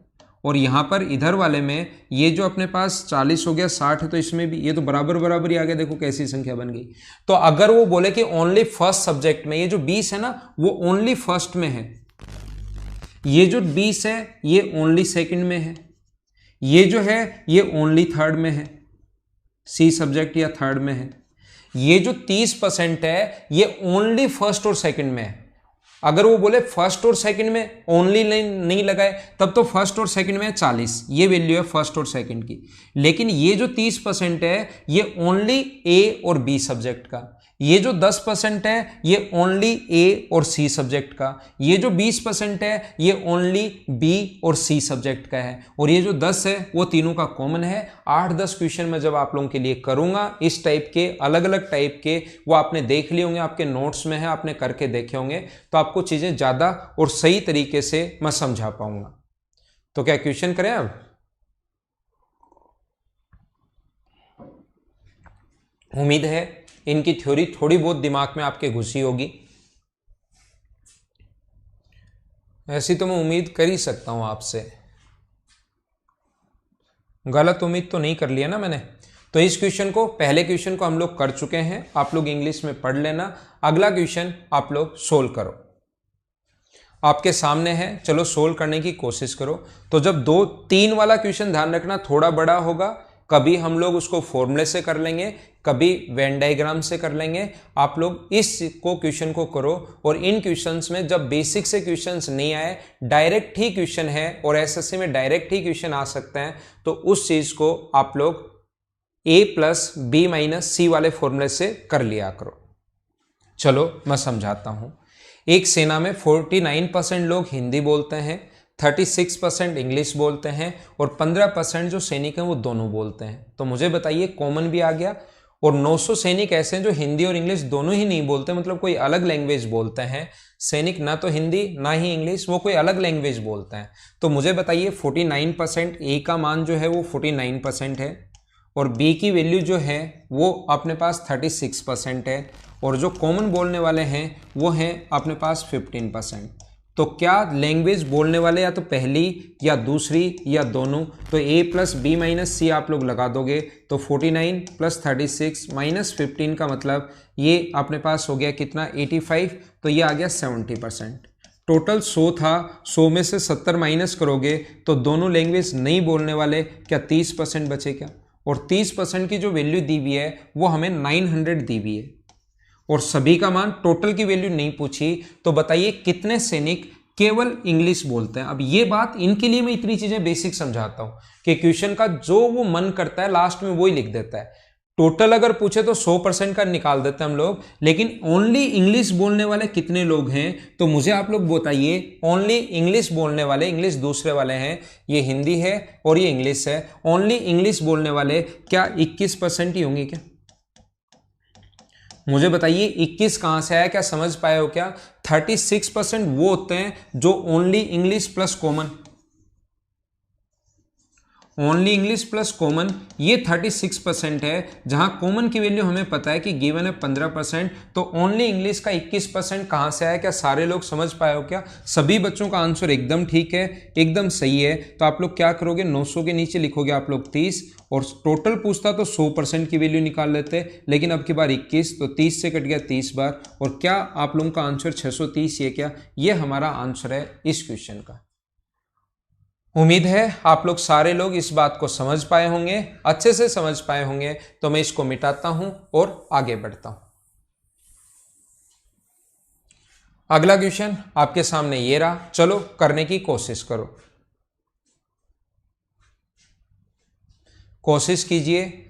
और यहाँ पर इधर वाले में ये जो अपने पास 40 हो गया, 60 है, तो इसमें भी ये तो बराबर बराबर ही आ गया। देखो कैसी संख्या बन गई। तो अगर वो बोले कि ओनली फर्स्ट सब्जेक्ट में, ये जो 20 है ना वो ओनली फर्स्ट में है, ये जो 20 है ये ओनली सेकंड में है, ये जो है ये ओनली थर्ड में है, सी सब्जेक्ट या थर्ड में है, ये जो 30% है ये ओनली फर्स्ट और सेकंड में है। अगर वो बोले फर्स्ट और सेकंड में ओनली लाइन नहीं लगाए तब तो फर्स्ट और सेकंड में 40, ये वैल्यू है फर्स्ट और सेकंड की। लेकिन ये जो 30% है ये ओनली ए और बी सब्जेक्ट का, ये जो 10% है ये ओनली ए और सी सब्जेक्ट का, ये जो 20% है ये ओनली बी और सी सब्जेक्ट का है, और ये जो 10 है वो तीनों का कॉमन है। 8-10 क्वेश्चन मैं जब आप लोगों के लिए करूंगा इस टाइप के, अलग अलग टाइप के, वो आपने देख लिए होंगे, आपके नोट्स में है, आपने करके देखे होंगे, तो आपको चीजें ज्यादा और सही तरीके से मैं समझा पाऊंगा। तो क्या क्वेश्चन करें अब? उम्मीद है इनकी थ्योरी थोड़ी बहुत दिमाग में आपके घुसी होगी। ऐसी तो मैं उम्मीद कर ही सकता हूं आपसे, गलत उम्मीद तो नहीं कर लिया ना मैंने। तो इस क्वेश्चन को, पहले क्वेश्चन को हम लोग कर चुके हैं, आप लोग इंग्लिश में पढ़ लेना। अगला क्वेश्चन आप लोग सोल्व करो, आपके सामने है, चलो सोल्व करने की कोशिश करो। तो जब 2-3 वाला क्वेश्चन ध्यान रखना थोड़ा बड़ा होगा, कभी हम लोग उसको फॉर्मूले से कर लेंगे, कभी वेन डायग्राम से कर लेंगे। आप लोग इस को क्वेश्चन को करो, और इन क्वेश्चंस में जब बेसिक से क्वेश्चंस नहीं आए, डायरेक्ट ही क्वेश्चन है और एसएससी में डायरेक्ट ही क्वेश्चन आ सकते हैं, तो उस चीज को आप लोग a+b-c वाले फॉर्मूले से कर लिया करो। चलो मैं समझाता हूं। एक सेना में 49% लोग हिंदी बोलते हैं, 36% इंग्लिश बोलते हैं, और 15% जो सैनिक हैं वो दोनों बोलते हैं। तो मुझे बताइए, कॉमन भी आ गया, और 900 सैनिक ऐसे हैं जो हिंदी और इंग्लिश दोनों ही नहीं बोलते, मतलब कोई अलग लैंग्वेज बोलते हैं। सैनिक ना तो हिंदी ना ही इंग्लिश, वो कोई अलग लैंग्वेज बोलते हैं। तो मुझे बताइए 49%, ए का मान जो है वो 49% है, और बी की वैल्यू जो है वो अपने पास 36% है, और जो कॉमन बोलने वाले हैं वो हैं अपने पास 15%। तो क्या लैंग्वेज बोलने वाले या तो पहली या दूसरी या दोनों, तो a+b-c आप लोग लगा दोगे, तो 49 + 36 - 15 का मतलब ये अपने पास हो गया कितना, 85, तो ये आ गया 70%। टोटल 100 था, 100 में से 70 माइनस करोगे तो दोनों लैंग्वेज नहीं बोलने वाले, क्या 30% बचे क्या? और 30% की जो वैल्यू दी हुई है वो हमें 900 दी हुई है, और सभी का मान, टोटल की वैल्यू नहीं पूछी। तो बताइए कितने सैनिक केवल इंग्लिश बोलते हैं? अब ये बात, इनके लिए मैं इतनी चीजें बेसिक समझाता हूं कि क्वेश्चन का जो वो मन करता है लास्ट में वो ही लिख देता है। टोटल अगर पूछे तो 100% का निकाल देते हैं हम लोग, लेकिन ओनली इंग्लिश बोलने वाले कितने लोग हैं? तो मुझे आप लोग बताइए, ओनली इंग्लिश बोलने वाले, इंग्लिश दूसरे वाले हैं, ये हिंदी है और ये इंग्लिश है, ओनली इंग्लिश बोलने वाले क्या 21% ही होंगे क्या? मुझे बताइए 21 कहां से आया, क्या समझ पाए हो क्या? 36% वो होते हैं जो only English plus common, only English plus common, ये 36% है, जहां कॉमन की वैल्यू हमें पता है कि गिवन है 15%। तो ओनली इंग्लिश का 21% कहां से आया, क्या सारे लोग समझ पाए हो क्या? सभी बच्चों का आंसर एकदम ठीक है, एकदम सही है। तो आप लोग क्या करोगे, 900 के नीचे लिखोगे आप लोग 30, और टोटल पूछता तो 100% की वैल्यू निकाल लेते, लेकिन अब की बार 21, तो 30 से कट गया 30 बार, और क्या आप लोगों का आंसर 630 है क्या? ये हमारा आंसर है इस क्वेश्चन का। उम्मीद है आप लोग सारे लोग इस बात को समझ पाए होंगे, अच्छे से समझ पाए होंगे। तो मैं इसको मिटाता हूं और आगे बढ़ता हूं। अगला क्वेश्चन आपके सामने ये रहा, चलो करने की कोशिश करो, कोशिश कीजिए।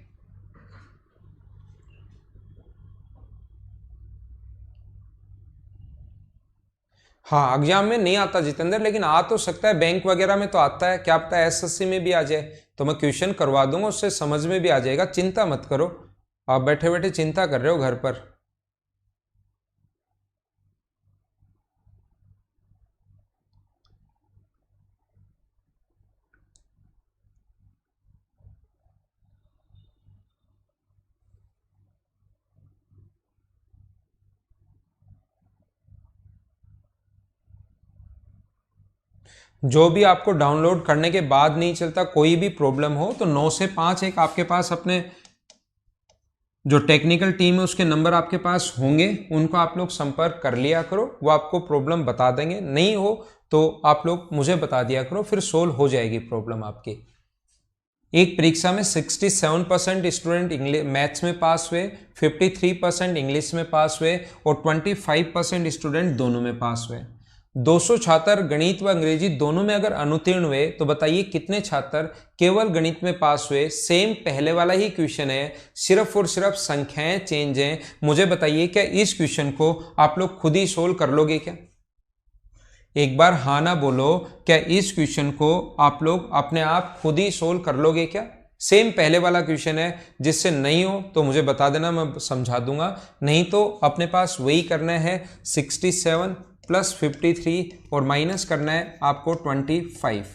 हाँ, एग्जाम में नहीं आता जितेंद्र, लेकिन आ तो सकता है, बैंक वगैरह में तो आता है, क्या पता है एसएससी में भी आ जाए। तो मैं क्वेश्चन करवा दूंगा, उससे समझ में भी आ जाएगा, चिंता मत करो। आप बैठे बैठे चिंता कर रहे हो घर पर। जो भी आपको डाउनलोड करने के बाद नहीं चलता, कोई भी प्रॉब्लम हो तो 9 से 5 एक आपके पास अपने जो टेक्निकल टीम है उसके नंबर आपके पास होंगे, उनको आप लोग संपर्क कर लिया करो, वो आपको प्रॉब्लम बता देंगे। नहीं हो तो आप लोग मुझे बता दिया करो, फिर सोल्व हो जाएगी प्रॉब्लम आपकी। एक परीक्षा में 67% स्टूडेंट इंग्लिश मैथ्स में पास हुए, 53% इंग्लिश में पास हुए और 25% स्टूडेंट दोनों में पास हुए। 200 छात्र गणित व अंग्रेजी दोनों में अगर अनुत्तीर्ण हुए तो बताइए कितने छात्र केवल गणित में पास हुए। सेम पहले वाला ही क्वेश्चन है, सिर्फ और सिर्फ संख्याएं चेंज हैं। मुझे बताइए क्या इस क्वेश्चन को आप लोग खुद ही सोल्व कर लोगे क्या? एक बार हाँ ना बोलो, क्या इस क्वेश्चन को आप लोग अपने आप खुद ही सोल्व कर लोगे क्या? सेम पहले वाला क्वेश्चन है, जिससे नहीं हो तो मुझे बता देना, मैं समझा दूंगा। नहीं तो अपने पास वही करना है, 67 प्लस 53 और माइनस करना है आपको 25।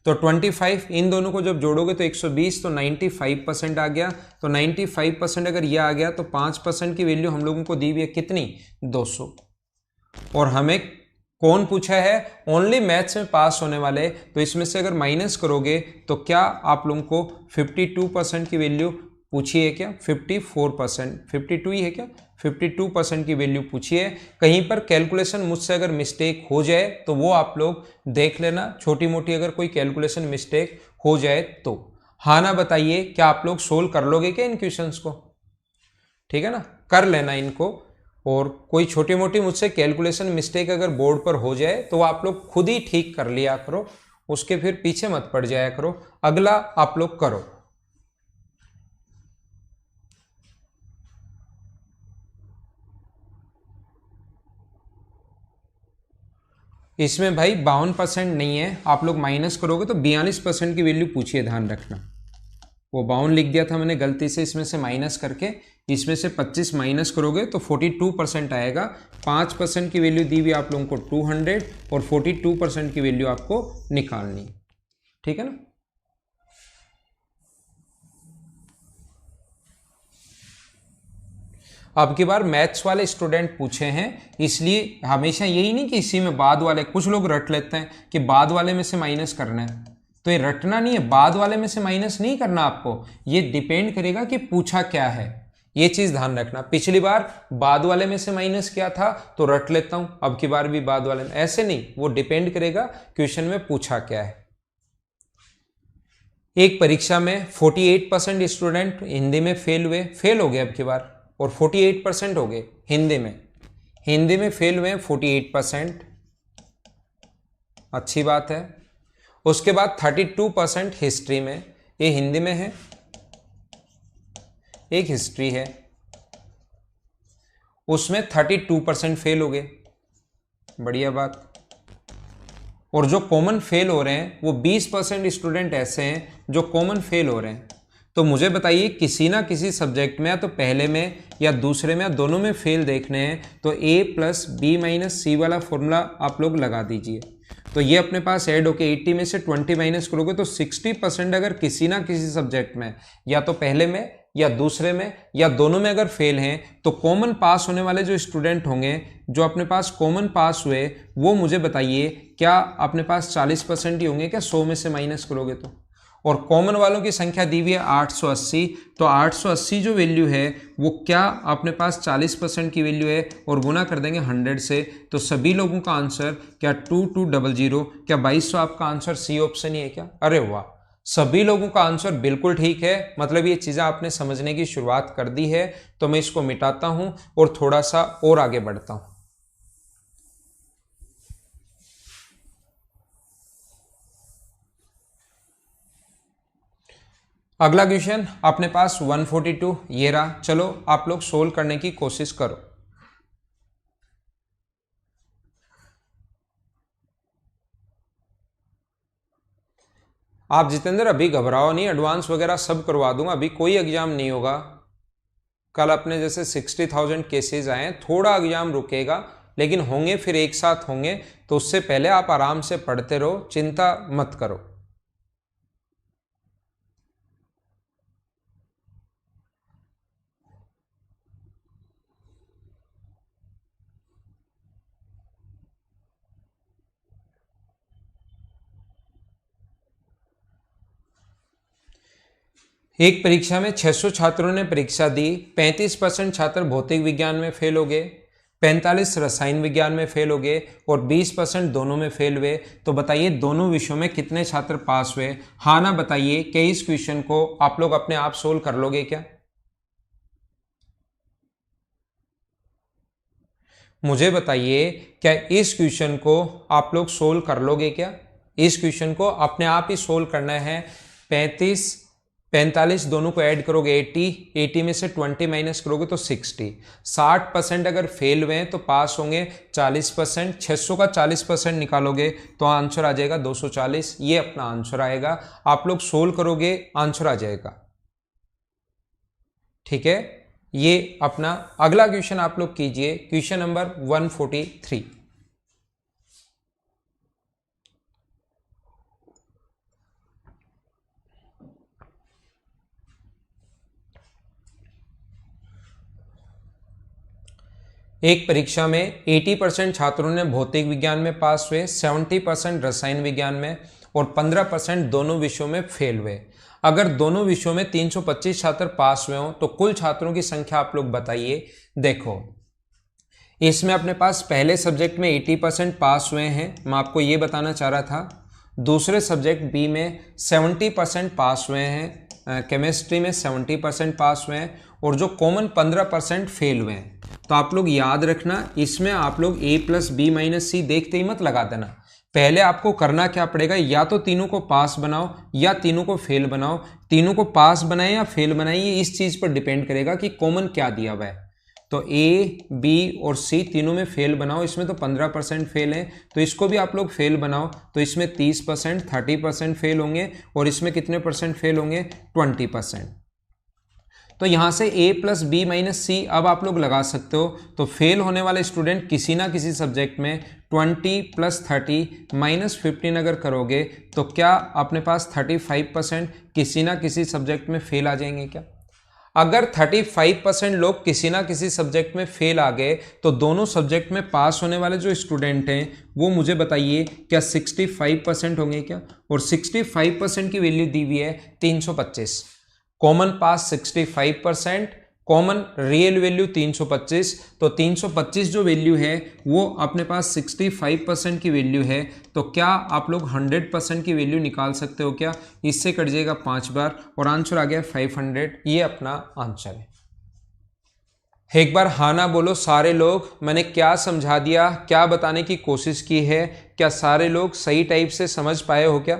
तो 25 इन दोनों को जब जोड़ोगे तो 120, तो 95% आ गया। तो 95% अगर ये आ गया तो 5% की वैल्यू हम लोगों को दी हुई है कितनी? 200। और हमें कौन पूछा है? ओनली मैथ्स में पास होने वाले। तो इसमें से अगर माइनस करोगे तो क्या आप लोगों को 52% की वैल्यू पूछी है क्या? 54%, 52 ही है क्या? 52% की वैल्यू पूछी है। कहीं पर कैलकुलेशन मुझसे अगर मिस्टेक हो जाए तो वो आप लोग देख लेना, छोटी मोटी अगर कोई कैलकुलेशन मिस्टेक हो जाए तो। हाँ ना बताइए, क्या आप लोग सोल्व कर लोगे क्या इन क्वेश्चंस को? ठीक है ना, कर लेना इनको। और कोई छोटी मोटी मुझसे कैलकुलेशन मिस्टेक अगर बोर्ड पर हो जाए तो आप लोग खुद ही ठीक कर लिया करो, उसके फिर पीछे मत पड़ जाया करो। अगला आप लोग करो। इसमें भाई 52% नहीं है, आप लोग माइनस करोगे तो 42% की वैल्यू पूछिए, ध्यान रखना। वो 52 लिख दिया था मैंने गलती से, इसमें से माइनस करके, इसमें से 25 माइनस करोगे तो 42% आएगा। 5% की वैल्यू दी हुई आप लोगों को 200 और 42% की वैल्यू आपको निकालनी। ठीक है ना? अब की बार मैथ्स वाले स्टूडेंट पूछे हैं, इसलिए हमेशा यही नहीं कि इसी में बाद वाले, कुछ लोग रट लेते हैं कि बाद वाले में से माइनस करना है। तो ये रटना नहीं है, बाद वाले में से माइनस नहीं करना आपको, ये डिपेंड करेगा कि पूछा क्या है। ये चीज ध्यान रखना। पिछली बार बाद वाले में से माइनस किया था तो रट लेता हूं, अब की बार भी बाद वाले में, ऐसे नहीं, वो डिपेंड करेगा क्वेश्चन में पूछा क्या है। एक परीक्षा में 48% स्टूडेंट हिंदी में फेल हुए, फेल हो गए अब की बार, और 48% हो गए हिंदी में। हिंदी में फेल हुए 48%, अच्छी बात है। उसके बाद 32% हिस्ट्री में, ये हिंदी में है, एक हिस्ट्री है, उसमें 32% फेल हो गए, बढ़िया बात। और जो कॉमन फेल हो रहे हैं वो 20% स्टूडेंट ऐसे हैं जो कॉमन फेल हो रहे हैं। तो मुझे बताइए, किसी ना किसी सब्जेक्ट में या तो पहले में या दूसरे में या दोनों में फेल देखने हैं तो a प्लस बी माइनस सी वाला फॉर्मूला आप लोग लगा दीजिए। तो ये अपने पास ऐड होके 80 में से 20 माइनस करोगे तो 60% अगर किसी ना किसी सब्जेक्ट में या तो पहले में या दूसरे में या दोनों में अगर फेल हैं तो कॉमन पास होने वाले जो स्टूडेंट होंगे, जो अपने पास कॉमन पास हुए, वो मुझे बताइए क्या अपने पास 40% ही होंगे क्या 100 में से माइनस करोगे तो? और कॉमन वालों की संख्या दी हुई है 880, तो 880 जो वैल्यू है वो क्या अपने पास 40% की वैल्यू है और गुना कर देंगे 100 से, तो सभी लोगों का आंसर क्या 2200, क्या 2200 आपका आंसर सी ऑप्शन ही है क्या? अरे वाह, सभी लोगों का आंसर बिल्कुल ठीक है। मतलब ये चीज़ें आपने समझने की शुरुआत कर दी है। तो मैं इसको मिटाता हूं और थोड़ा सा और आगे बढ़ता हूं। अगला क्वेश्चन अपने पास 142 ये रहा, चलो आप लोग सोल्व करने की कोशिश करो। आप जितेंद्र अभी घबराओ नहीं, एडवांस वगैरह सब करवा दूंगा, अभी कोई एग्जाम नहीं होगा। कल अपने जैसे 60,000 केसेस आए हैं, थोड़ा एग्जाम रुकेगा लेकिन होंगे, फिर एक साथ होंगे। तो उससे पहले आप आराम से पढ़ते रहो, चिंता मत करो। एक परीक्षा में 600 छात्रों ने परीक्षा दी, 35% छात्र भौतिक विज्ञान में फेल हो गए, 45 रसायन विज्ञान में फेल हो गए और 20% दोनों में फेल हुए। तो बताइए दोनों विषयों में कितने छात्र पास हुए? हाँ ना बताइए कि इस क्वेश्चन को आप लोग अपने आप सोल्व कर लोगे क्या? मुझे बताइए क्या इस क्वेश्चन को आप लोग सोल्व कर लोगे क्या? इस क्वेश्चन को अपने आप ही सोल्व करना है। 35 45 दोनों को ऐड करोगे 80, 80 में से 20 माइनस करोगे तो 60। 60% अगर फेल हुए तो पास होंगे 40%। 600 का 40% निकालोगे तो आंसर आ जाएगा 240। ये अपना आंसर आएगा। आप लोग सोल्व करोगे आंसर आ जाएगा। ठीक है, ये अपना अगला क्वेश्चन आप लोग कीजिए, क्वेश्चन नंबर 143। एक परीक्षा में 80% छात्रों ने भौतिक विज्ञान में पास हुए, 70% रसायन विज्ञान में और 15% दोनों विषयों में फेल हुए। अगर दोनों विषयों में 325 छात्र पास हुए हों तो कुल छात्रों की संख्या आप लोग बताइए। देखो इसमें अपने पास पहले सब्जेक्ट में 80% पास हुए हैं, मैं आपको ये बताना चाह रहा था। दूसरे सब्जेक्ट बी में 70% पास हुए हैं, केमिस्ट्री में 70% पास हुए हैं और जो कॉमन 15% फेल हुए हैं। तो आप लोग याद रखना, इसमें आप लोग a प्लस बी माइनस सी देखते ही मत लगा देना। पहले आपको करना क्या पड़ेगा, या तो तीनों को पास बनाओ या तीनों को फेल बनाओ। तीनों को पास बनाए या फेल बनाए ये इस चीज पर डिपेंड करेगा कि कॉमन क्या दिया हुआ है। तो ए, बी और सी तीनों में फेल बनाओ। इसमें तो 15% फेल है तो इसको भी आप लोग फेल बनाओ। तो इसमें 30%, 30% फेल होंगे और इसमें कितने परसेंट फेल होंगे? 20%। तो यहां से a प्लस बी माइनस सी अब आप लोग लगा सकते हो। तो फेल होने वाले स्टूडेंट किसी ना किसी सब्जेक्ट में 20 प्लस 30 माइनस 15 अगर करोगे तो क्या अपने पास 35% किसी ना किसी सब्जेक्ट में फेल आ जाएंगे क्या? अगर 35% लोग किसी ना किसी सब्जेक्ट में फेल आ गए तो दोनों सब्जेक्ट में पास होने वाले जो स्टूडेंट हैं वो मुझे बताइए क्या 65% होंगे क्या? और 65% की वैल्यू दी हुई है 325। कॉमन पास 65%, कॉमन रियल वैल्यू 325। तो 325 जो वैल्यू है वो अपने पास 65% की वैल्यू है। तो क्या आप लोग 100% की वैल्यू निकाल सकते हो क्या? इससे कट जाएगा 5 बार और आंसर आ गया 500। ये अपना आंसर है। एक बार हाँ ना बोलो सारे लोग, मैंने क्या समझा दिया, क्या बताने की कोशिश की है, क्या सारे लोग सही टाइप से समझ पाए हो क्या?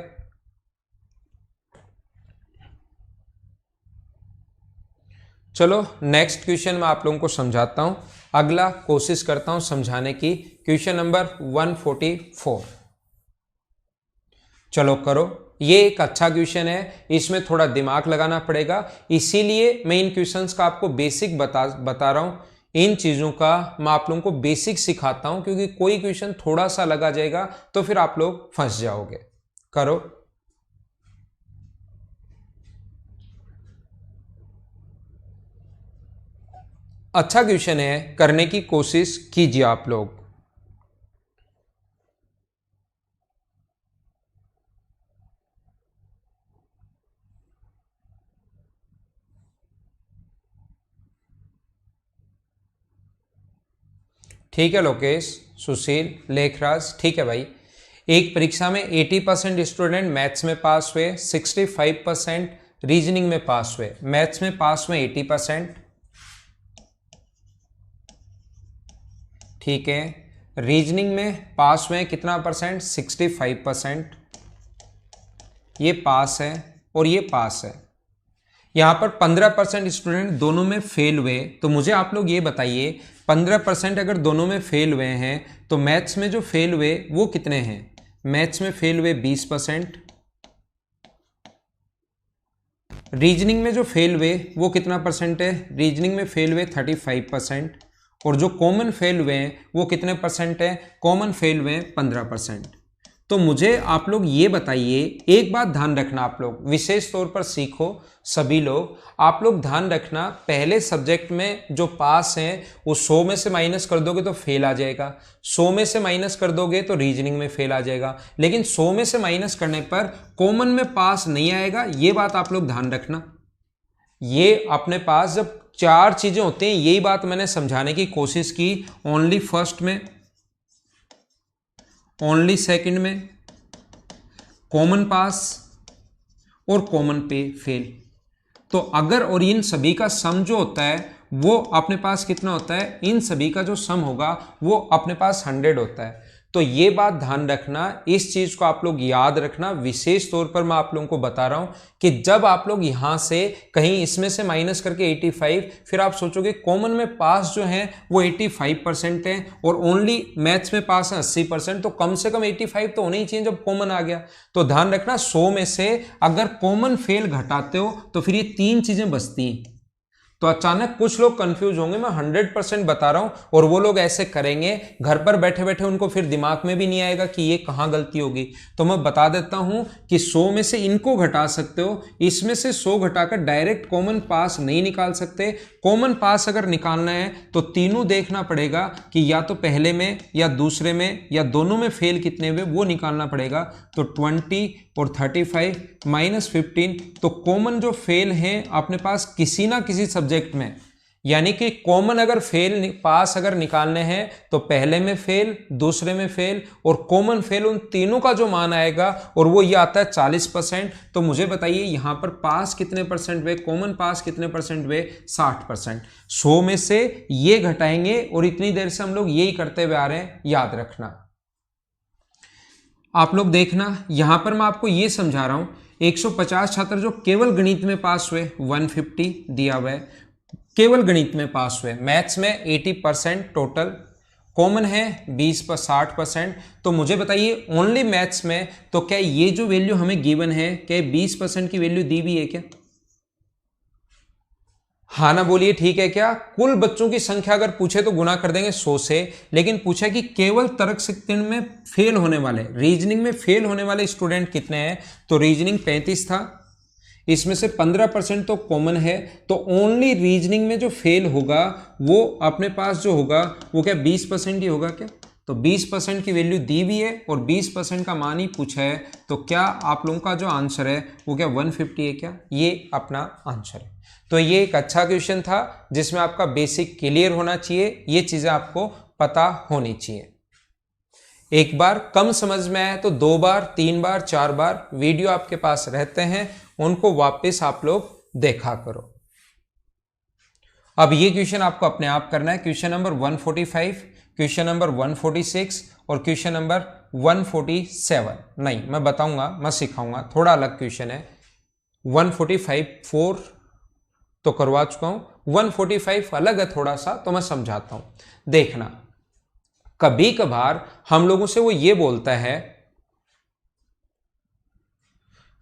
चलो नेक्स्ट क्वेश्चन मैं आप लोगों को समझाता हूं। अगला कोशिश करता हूं समझाने की, क्वेश्चन नंबर 144। चलो करो, ये एक अच्छा क्वेश्चन है, इसमें थोड़ा दिमाग लगाना पड़ेगा, इसीलिए मैं इन क्वेश्चंस का आपको बेसिक बता रहा हूं। इन चीजों का मैं आप लोगों को बेसिक सिखाता हूं क्योंकि कोई क्वेश्चन थोड़ा सा लगा जाएगा तो फिर आप लोग फंस जाओगे। करो। अच्छा क्वेश्चन है, करने की कोशिश कीजिए आप लोग। ठीक है लोकेश, सुशील, लेखराज, ठीक है भाई। एक परीक्षा में 80% स्टूडेंट मैथ्स में पास हुए, 65% रीजनिंग में पास हुए। मैथ्स में पास हुए 80%, ठीक है। रीजनिंग में पास हुए कितना परसेंट? 65%। ये पास है और ये पास है। यहां पर 15% स्टूडेंट दोनों में फेल हुए। तो मुझे आप लोग ये बताइए 15% अगर दोनों में फेल हुए हैं तो मैथ्स में जो फेल हुए वो कितने हैं? मैथ्स में फेल हुए 20%। रीजनिंग में जो फेल हुए वो कितना परसेंट है? रीजनिंग में फेल हुए 35%। और जो कॉमन फेल हुए हैं वो कितने परसेंट है? कॉमन फेल हुए 15%। तो मुझे आप लोग ये बताइए, एक बात ध्यान रखना, आप लोग विशेष तौर पर सीखो सभी लोग, आप लोग ध्यान रखना, पहले सब्जेक्ट में जो पास हैं वो 100 में से माइनस कर दोगे तो फेल आ जाएगा, 100 में से माइनस कर दोगे तो रीजनिंग में फेल आ जाएगा, लेकिन 100 में से माइनस करने पर कॉमन में पास नहीं आएगा। ये बात आप लोग ध्यान रखना। ये अपने पास जब चार चीजें होती हैं, यही बात मैंने समझाने की कोशिश की। ओनली फर्स्ट में, ओनली सेकंड में, कॉमन पास और कॉमन पे फेल। तो अगर और इन सभी का सम जो होता है वो अपने पास कितना होता है, इन सभी का जो सम होगा वो अपने पास 100 होता है। तो ये बात ध्यान रखना, इस चीज को आप लोग याद रखना। विशेष तौर पर मैं आप लोगों को बता रहा हूं कि जब आप लोग यहां से कहीं इसमें से माइनस करके 85, फिर आप सोचोगे कॉमन में पास जो है वो 85% है और ओनली मैथ्स में पास है 80%, तो कम से कम 85 तो होने ही चाहिए जब कॉमन आ गया। तो ध्यान रखना 100 में से अगर कॉमन फेल घटाते हो तो फिर ये तीन चीजें बचती हैं। तो अचानक कुछ लोग कंफ्यूज होंगे, मैं 100% बता रहा हूं और वो लोग ऐसे करेंगे घर पर बैठे बैठे, उनको फिर दिमाग में भी नहीं आएगा कि ये कहां गलती होगी। तो मैं बता देता हूं कि 100 में से इनको घटा सकते हो, इसमें से 100 घटाकर डायरेक्ट कॉमन पास नहीं निकाल सकते। कॉमन पास अगर निकालना है तो तीनों देखना पड़ेगा कि या तो पहले में या दूसरे में या दोनों में फेल कितने हुए वो निकालना पड़ेगा। तो 20 और 35 माइनस 15, तो कॉमन जो फेल है अपने पास किसी ना किसी सब्जेक्ट में, यानी कि कॉमन अगर फेल पास अगर निकालने हैं तो पहले में फेल, दूसरे में फेल और कॉमन फेल, उन तीनों का जो मान आएगा और वो ये आता है 40%। तो मुझे बताइए यहां पर पास कितने परसेंट हुए, कॉमन पास कितने परसेंट हुए, 60%। 100 में से ये घटाएंगे और इतनी देर से हम लोग यही करते हुए आ रहे हैं, याद रखना। आप लोग देखना यहां पर मैं आपको ये समझा रहा हूं, 150 छात्र जो केवल गणित में पास हुए, 150 दिया हुआ है, केवल गणित में पास हुए। मैथ्स में 80% टोटल, कॉमन है 20 पर 60%। तो मुझे बताइए ओनली मैथ्स में तो क्या ये जो वैल्यू हमें गिवन है, क्या 20% की वैल्यू दी भी है क्या? हाँ ना बोलिए, ठीक है क्या? कुल बच्चों की संख्या अगर पूछे तो गुना कर देंगे 100 से, लेकिन पूछा कि केवल तर्क शिक्षण में फेल होने वाले, रीजनिंग में फेल होने वाले स्टूडेंट कितने हैं? तो रीजनिंग 35 था, इसमें से 15% तो कॉमन है। तो ओनली रीजनिंग में जो फेल होगा वो अपने पास जो होगा वो क्या 20% ही होगा क्या? तो 20% की वैल्यू दी हुई है और 20% का मान ही पूछा है। तो क्या आप लोगों का जो आंसर है वो क्या 150 है क्या? ये अपना आंसर है। तो ये एक अच्छा क्वेश्चन था जिसमें आपका बेसिक क्लियर होना चाहिए, ये चीजें आपको पता होनी चाहिए। एक बार कम समझ में आए तो 2 बार, 3 बार, 4 बार वीडियो आपके पास रहते हैं, उनको वापस आप लोग देखा करो। अब ये क्वेश्चन आपको अपने आप करना है। क्वेश्चन नंबर 145, क्वेश्चन नंबर 146 और क्वेश्चन नंबर 147। नहीं, मैं बताऊंगा, मैं सिखाऊंगा, थोड़ा अलग क्वेश्चन है। 145 4 तो करवा चुका हूं, 145 अलग है थोड़ा सा, तो मैं समझाता हूं। देखना, कभी कभार हम लोगों से वो ये बोलता है,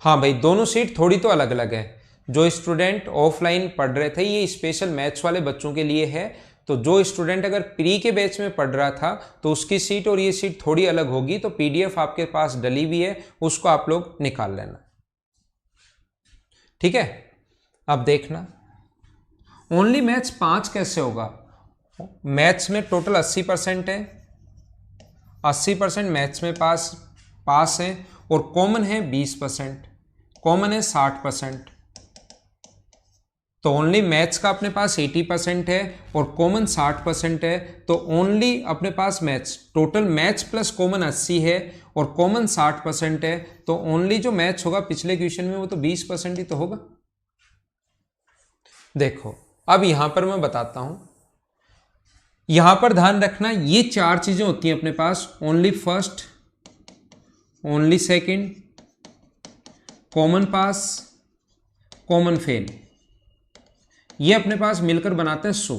हाँ भाई दोनों सीट थोड़ी तो अलग अलग है। जो स्टूडेंट ऑफलाइन पढ़ रहे थे, ये स्पेशल मैथ्स वाले बच्चों के लिए है। तो जो स्टूडेंट अगर प्री के बैच में पढ़ रहा था तो उसकी सीट और ये सीट थोड़ी अलग होगी। तो पीडीएफ आपके पास डली हुई है, उसको आप लोग निकाल लेना, ठीक है? अब देखना ओनली मैथ्स 5 कैसे होगा? मैथ्स में टोटल 80% है, 80% मैथ्स में पास है और कॉमन है 20%, कॉमन है 60%। तो ओनली मैथ्स का अपने पास 80% है और कॉमन 60% है। तो ओनली अपने पास maths, total maths plus common 80 है और कॉमन 60% है। तो ओनली जो मैथ्स होगा पिछले क्वेश्चन में वो तो 20% ही तो होगा। देखो अब यहां पर मैं बताता हूं, यहां पर ध्यान रखना, ये 4 चीजें होती हैं अपने पास, only first, only second, common pass, common fail, ये अपने पास मिलकर बनाते हैं 100।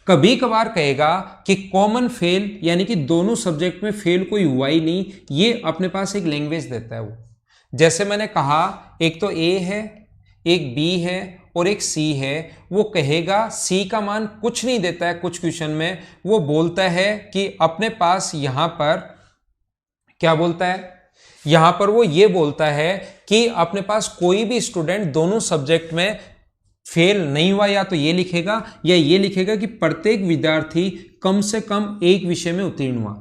कभी कभार कहेगा कि कॉमन फेल यानी कि दोनों सब्जेक्ट में फेल कोई हुआ ही नहीं, ये अपने पास एक लैंग्वेज देता है वो। जैसे मैंने कहा एक तो ए है, एक बी है और एक सी है। वो कहेगा सी का मान कुछ नहीं देता है कुछ क्वेश्चन में, वो बोलता है कि अपने पास यहां पर क्या बोलता है, यहां पर वो ये बोलता है कि अपने पास कोई भी स्टूडेंट दोनों सब्जेक्ट में फेल नहीं हुआ, या तो ये लिखेगा या ये लिखेगा कि प्रत्येक विद्यार्थी कम से कम एक विषय में उत्तीर्ण हुआ।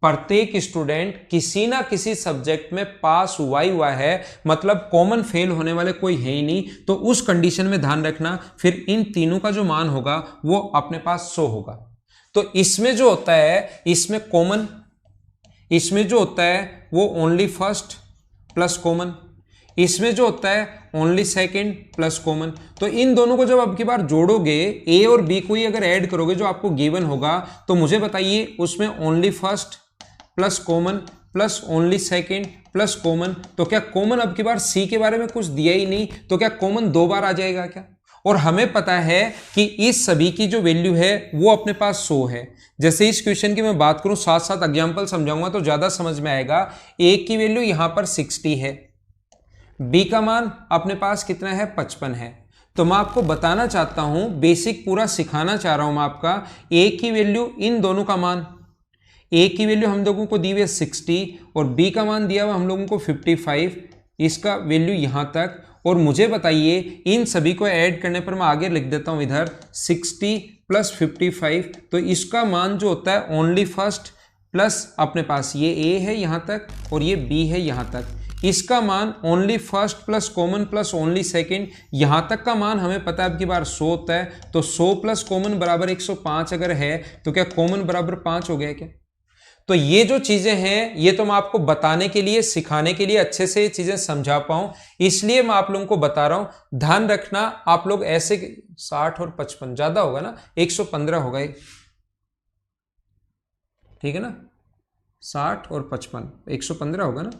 प्रत्येक स्टूडेंट किसी ना किसी सब्जेक्ट में पास हुआ ही हुआ है, मतलब कॉमन फेल होने वाले कोई है ही नहीं, तो उस कंडीशन में ध्यान रखना फिर इन तीनों का जो मान होगा वो अपने पास 100 होगा। तो इसमें जो होता है, इसमें कॉमन, इसमें जो होता है वो ओनली फर्स्ट प्लस कॉमन, इसमें जो होता है ओनली सेकंड प्लस कॉमन। तो इन दोनों को जब अब की बार जोड़ोगे, ए और बी को ही अगर ऐड करोगे जो आपको गिवन होगा, तो मुझे बताइए उसमें only first plus common plus only second plus common, तो क्या कॉमन अब की बार सी के बारे में कुछ दिया ही नहीं, तो क्या कॉमन 2 बार आ जाएगा क्या? और हमें पता है कि इस सभी की जो वैल्यू है वो अपने पास 100 है। जैसे इस क्वेश्चन की मैं बात करूं, साथ साथ एग्जांपल समझाऊंगा तो ज्यादा समझ में आएगा। ए की वैल्यू यहां पर 60 है, बी का मान अपने पास कितना है 55 है। तो मैं आपको बताना चाहता हूं, बेसिक पूरा सिखाना चाह रहा हूं मैं आपका, ए की वैल्यू इन दोनों का मान, ए की वैल्यू हम लोगों को दी हुई है 60 और बी का मान दिया हुआ हम लोगों को 55, इसका वैल्यू यहां तक। और मुझे बताइए इन सभी को ऐड करने पर, मैं आगे लिख देता हूं इधर 60 प्लस 55, तो इसका मान जो होता है ओनली फर्स्ट प्लस अपने पास ये ए है यहां तक और ये बी है यहां तक, इसका मान only first plus common plus only second, यहां तक का मान हमें पता है अब की बार 100 होता है। तो 100 प्लस कॉमन बराबर 105 अगर है तो क्या कॉमन बराबर 5 हो गया क्या? तो ये जो चीजें हैं ये तो मैं आपको बताने के लिए, सिखाने के लिए, अच्छे से ये चीजें समझा पाऊं, इसलिए मैं आप लोगों को बता रहा हूं। ध्यान रखना आप लोग ऐसे 60 और 55 ज्यादा होगा ना, 115 होगा ये, ठीक है ना, 60 और 55 115 होगा ना,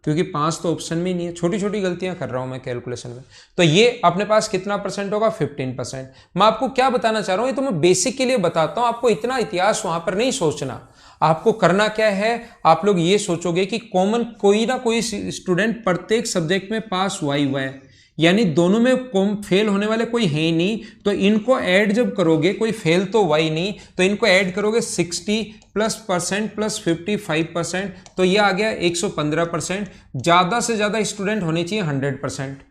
क्योंकि 5 तो ऑप्शन में ही नहीं है। छोटी छोटी गलतियां कर रहा हूं मैं कैलकुलेशन में। तो ये अपने पास कितना परसेंट होगा 15%। मैं आपको क्या बताना चाह रहा हूं, ये तो मैं बेसिक के लिए बताता हूं, आपको इतना इतिहास वहां पर नहीं सोचना। आपको करना क्या है, आप लोग ये सोचोगे कि कॉमन कोई ना कोई स्टूडेंट प्रत्येक सब्जेक्ट में पास हुआ ही हुआ है, यानी दोनों में फेल होने वाले कोई है ही नहीं, तो इनको ऐड जब करोगे, कोई फेल तो हुआ ही नहीं, तो इनको ऐड करोगे 60 प्लस परसेंट प्लस 55%, तो ये आ गया 115%। ज्यादा से ज्यादा स्टूडेंट होने चाहिए 100%,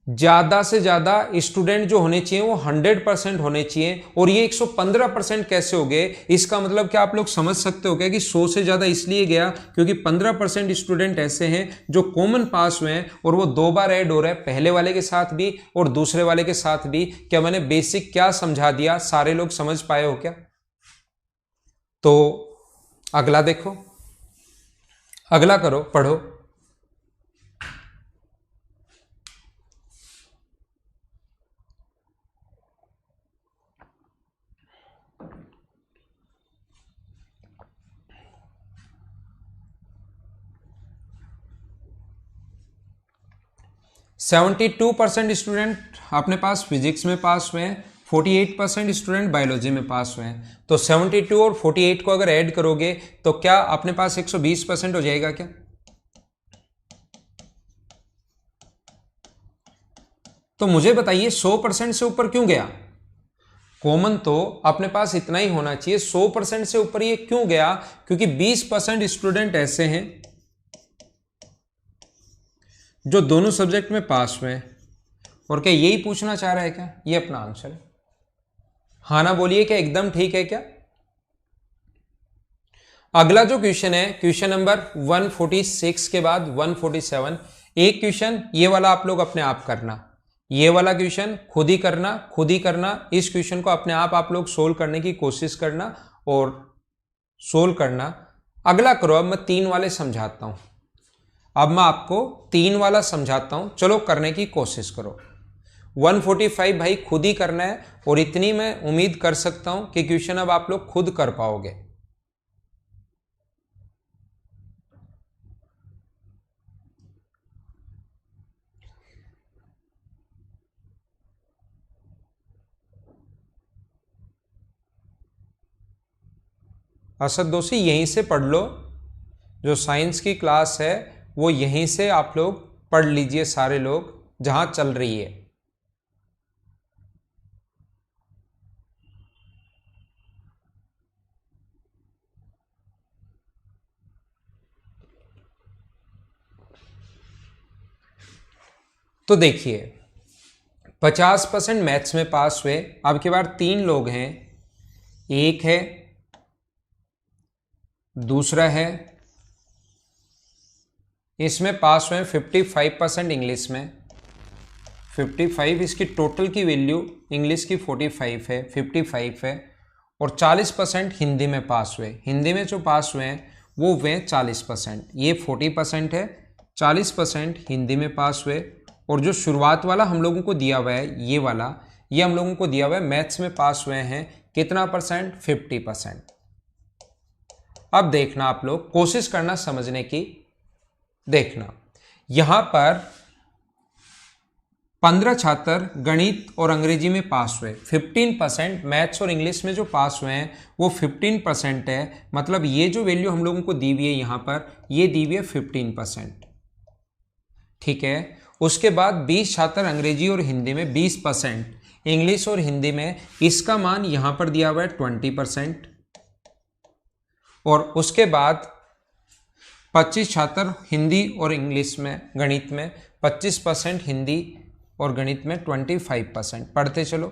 ज्यादा से ज्यादा स्टूडेंट जो होने चाहिए वो 100% होने चाहिए। और ये 115% कैसे हो गए, इसका मतलब क्या आप लोग समझ सकते हो क्या कि 100 से ज्यादा इसलिए गया क्योंकि 15% स्टूडेंट ऐसे हैं जो कॉमन पास हुए हैं और वो 2 बार ऐड हो रहा है, पहले वाले के साथ भी और दूसरे वाले के साथ भी। क्या मैंने बेसिक क्या समझा दिया, सारे लोग समझ पाए हो क्या? तो अगला देखो, अगला करो, पढ़ो। 72% स्टूडेंट अपने पास फिजिक्स में पास हुए हैं, 48% स्टूडेंट बायोलॉजी में पास हुए हैं। तो 72 और 48 को अगर ऐड करोगे तो क्या अपने पास 120% हो जाएगा क्या? तो मुझे बताइए 100% से ऊपर क्यों गया? कॉमन तो अपने पास इतना ही होना चाहिए, 100% से ऊपर ये क्यों गया? क्योंकि 20% स्टूडेंट ऐसे हैं जो दोनों सब्जेक्ट में पास हुए हैं। और क्या यही पूछना चाह रहा है क्या? ये अपना आंसर है। हाँ ना बोलिए, क्या एकदम ठीक है क्या? अगला जो क्वेश्चन है, क्वेश्चन नंबर 146 के बाद 147, एक क्वेश्चन ये वाला आप लोग अपने आप करना, ये वाला क्वेश्चन खुद ही करना, खुद ही करना। इस क्वेश्चन को अपने आप लोग सोल्व करने की कोशिश करना और सोल्व करना। अगला करो, अब मैं 3 वाले समझाता हूं, अब मैं आपको 3 वाला समझाता हूं, चलो करने की कोशिश करो। 145 भाई खुद ही करना है और इतनी मैं उम्मीद कर सकता हूं कि क्वेश्चन अब आप लोग खुद कर पाओगे। असद दोषी यहीं से पढ़ लो, जो साइंस की क्लास है वो यहीं से आप लोग पढ़ लीजिए, सारे लोग जहां चल रही है। तो देखिए 50% मैथ्स में पास हुए, अब की बार 3 लोग हैं, एक है दूसरा है इसमें पास हुए 55% इंग्लिश में, 55 इसकी टोटल की वैल्यू इंग्लिश की 45 है, 55 है, और 40% हिंदी में पास हुए। हिंदी में जो पास हुए हैं वो हुए 40%, ये 40% है, 40% हिंदी में पास हुए। और जो शुरुआत वाला हम लोगों को दिया हुआ है ये वाला, ये हम लोगों को दिया हुआ है मैथ्स में पास हुए हैं कितना परसेंट, 50%। अब देखना आप लोग, कोशिश करना समझने की। देखना यहां पर 15 छात्र गणित और अंग्रेजी में पास हुए, 15% मैथ्स और इंग्लिश में जो पास हुए हैं वो 15% है। मतलब ये जो वैल्यू हम लोगों को दी हुई है यहां पर, ये दी हुई है 15%, ठीक है। उसके बाद 20 छात्र अंग्रेजी और हिंदी में 20%, इंग्लिश और हिंदी में इसका मान यहां पर दिया हुआ है 20%। और उसके बाद 25 छात्र हिंदी और इंग्लिश में, गणित में 25%, हिंदी और गणित में 25%। पढ़ते चलो।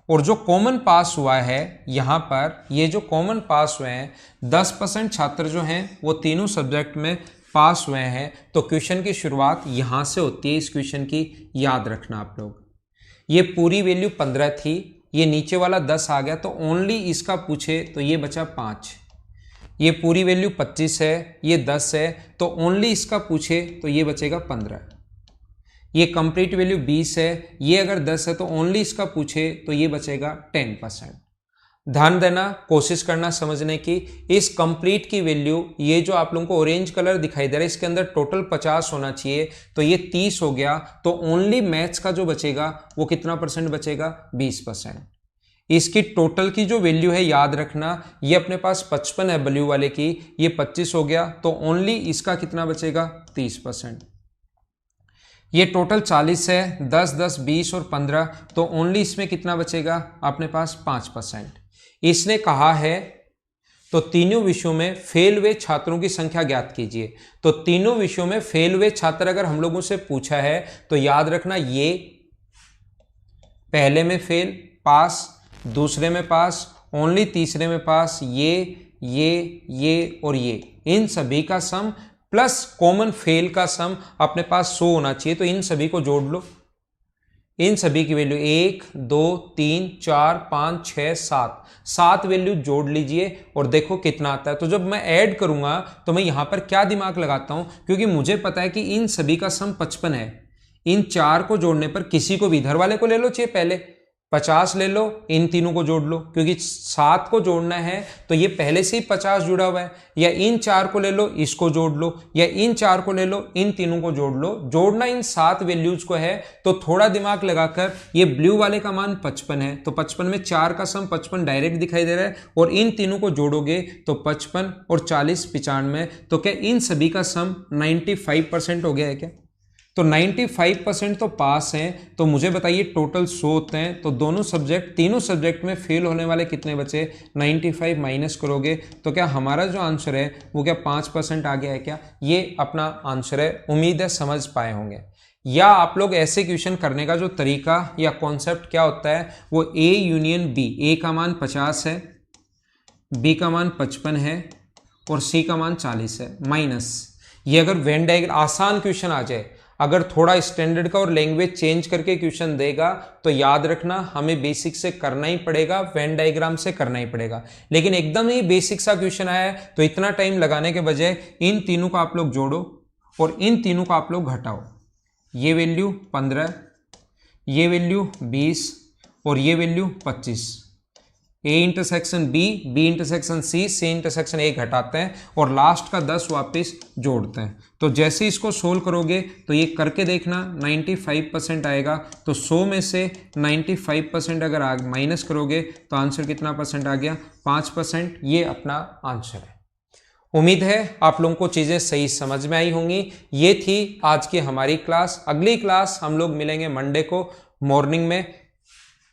और जो कॉमन पास हुआ है यहां पर, ये जो कॉमन पास हुए हैं 10% छात्र जो हैं वो तीनों सब्जेक्ट में पास हुए हैं। तो क्वेश्चन की शुरुआत यहां से होती है। इस क्वेश्चन की याद रखना आप लोग। ये पूरी वैल्यू 15 थी, ये नीचे वाला 10 आ गया, तो ओनली इसका पूछे तो ये बचा 5। ये पूरी वैल्यू 25 है, ये 10 है, तो ओनली इसका पूछे तो ये बचेगा 15। ये कंप्लीट वैल्यू 20 है, ये अगर 10 है तो ओनली इसका पूछे तो ये बचेगा 10%। ध्यान देना, कोशिश करना समझने की। इस कंप्लीट की वैल्यू, ये जो आप लोगों को ऑरेंज कलर दिखाई दे रहा है, इसके अंदर टोटल 50 होना चाहिए, तो ये 30 हो गया। तो ओनली मैथ्स का जो बचेगा वो कितना परसेंट बचेगा, 20%। इसकी टोटल की जो वैल्यू है याद रखना, ये अपने पास 55 है ब्लू वाले की, ये 25 हो गया, तो ओनली इसका कितना बचेगा, 30%। ये टोटल 40 है, 10 10 20 और 15, तो ओनली इसमें कितना बचेगा अपने पास, 5%। इसने कहा है तो तीनों विषयों में फेल हुए छात्रों की संख्या ज्ञात कीजिए। तो तीनों विषयों में फेल हुए छात्र अगर हम लोगों से पूछा है तो याद रखना, ये पहले में फेल, पास, दूसरे में पास, ओनली तीसरे में पास, ये और ये, इन सभी का सम प्लस कॉमन फेल का सम अपने पास 100 होना चाहिए। तो इन सभी को जोड़ लो, इन सभी की वैल्यू 1 2 3 4 5 6 7 वैल्यू जोड़ लीजिए और देखो कितना आता है। तो जब मैं ऐड करूंगा तो मैं यहां पर क्या दिमाग लगाता हूं, क्योंकि मुझे पता है कि इन सभी का सम 55 है। इन चार को जोड़ने पर किसी को भी, इधर वाले को ले लो चाहे पहले 50 ले लो, इन तीनों को जोड़ लो, क्योंकि 7 को जोड़ना है तो ये पहले से ही 50 जुड़ा हुआ है। या इन 4 को ले लो, इसको जोड़ लो, या इन 4 को ले लो, इन तीनों को जोड़ लो। जोड़ना इन 7 वैल्यूज को है, तो थोड़ा दिमाग लगाकर, ये ब्लू वाले का मान 55 है, तो 55 में 4 का सम 55 डायरेक्ट दिखाई दे रहा है, और इन तीनों को जोड़ोगे तो 55 और 40 95, तो क्या इन सभी का सम 95% हो गया है क्या? तो 95% तो पास हैं। तो मुझे बताइए टोटल 100 होते हैं, तो दोनों सब्जेक्ट, तीनों सब्जेक्ट में फेल होने वाले कितने बचे, 95 माइनस करोगे तो क्या हमारा जो आंसर है वो क्या 5% आ गया है क्या? ये अपना आंसर है। उम्मीद है समझ पाए होंगे। या आप लोग ऐसे क्वेश्चन करने का जो तरीका या कॉन्सेप्ट क्या होता है, वो ए यूनियन बी, ए का मान 50 है, बी का मान 55 है और सी का मान 40 है, माइनस। ये अगर वेन डायग्राम आसान क्वेश्चन आ जाए, अगर थोड़ा स्टैंडर्ड का और लैंग्वेज चेंज करके क्वेश्चन देगा तो याद रखना हमें बेसिक से करना ही पड़ेगा, वेन डायग्राम से करना ही पड़ेगा। लेकिन एकदम ही बेसिक सा क्वेश्चन आया है तो इतना टाइम लगाने के बजाय इन तीनों को आप लोग जोड़ो और इन तीनों को आप लोग घटाओ। ये वैल्यू 15, ये वैल्यू 20 और ये value 25। A intersection B, B intersection C, C intersection A घटाते हैं और लास्ट का 10 वापस जोड़ते हैं। तो जैसे इसको सोल्व करोगे तो ये करके देखना 95% आएगा। तो 100 में से 95% अगर माइनस करोगे तो आंसर कितना परसेंट आ गया, 5%। ये अपना आंसर है। उम्मीद है आप लोगों को चीज़ें सही समझ में आई होंगी। ये थी आज की हमारी क्लास। अगली क्लास हम लोग मिलेंगे मंडे को मॉर्निंग में।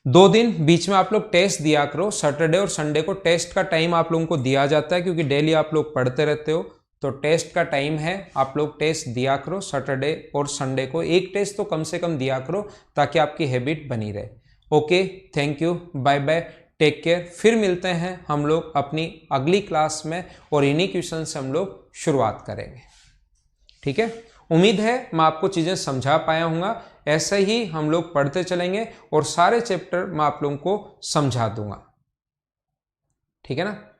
2 दिन बीच में आप लोग टेस्ट दिया करो, सैटरडे और संडे को टेस्ट का टाइम आप लोगों को दिया जाता है, क्योंकि डेली आप लोग पढ़ते रहते हो। तो टेस्ट का टाइम है, आप लोग टेस्ट दिया करो सैटरडे और संडे को। एक टेस्ट तो कम से कम दिया करो ताकि आपकी हैबिट बनी रहे। Okay, thank you, bye bye, take care. फिर मिलते हैं हम लोग अपनी अगली क्लास में और इन्हीं क्वेश्चन से हम लोग शुरुआत करेंगे। ठीक है, उम्मीद है मैं आपको चीजें समझा पाया हूँगा। ऐसे ही हम लोग पढ़ते चलेंगे और सारे चैप्टर मैं आप लोगों को समझा दूंगा। ठीक है ना।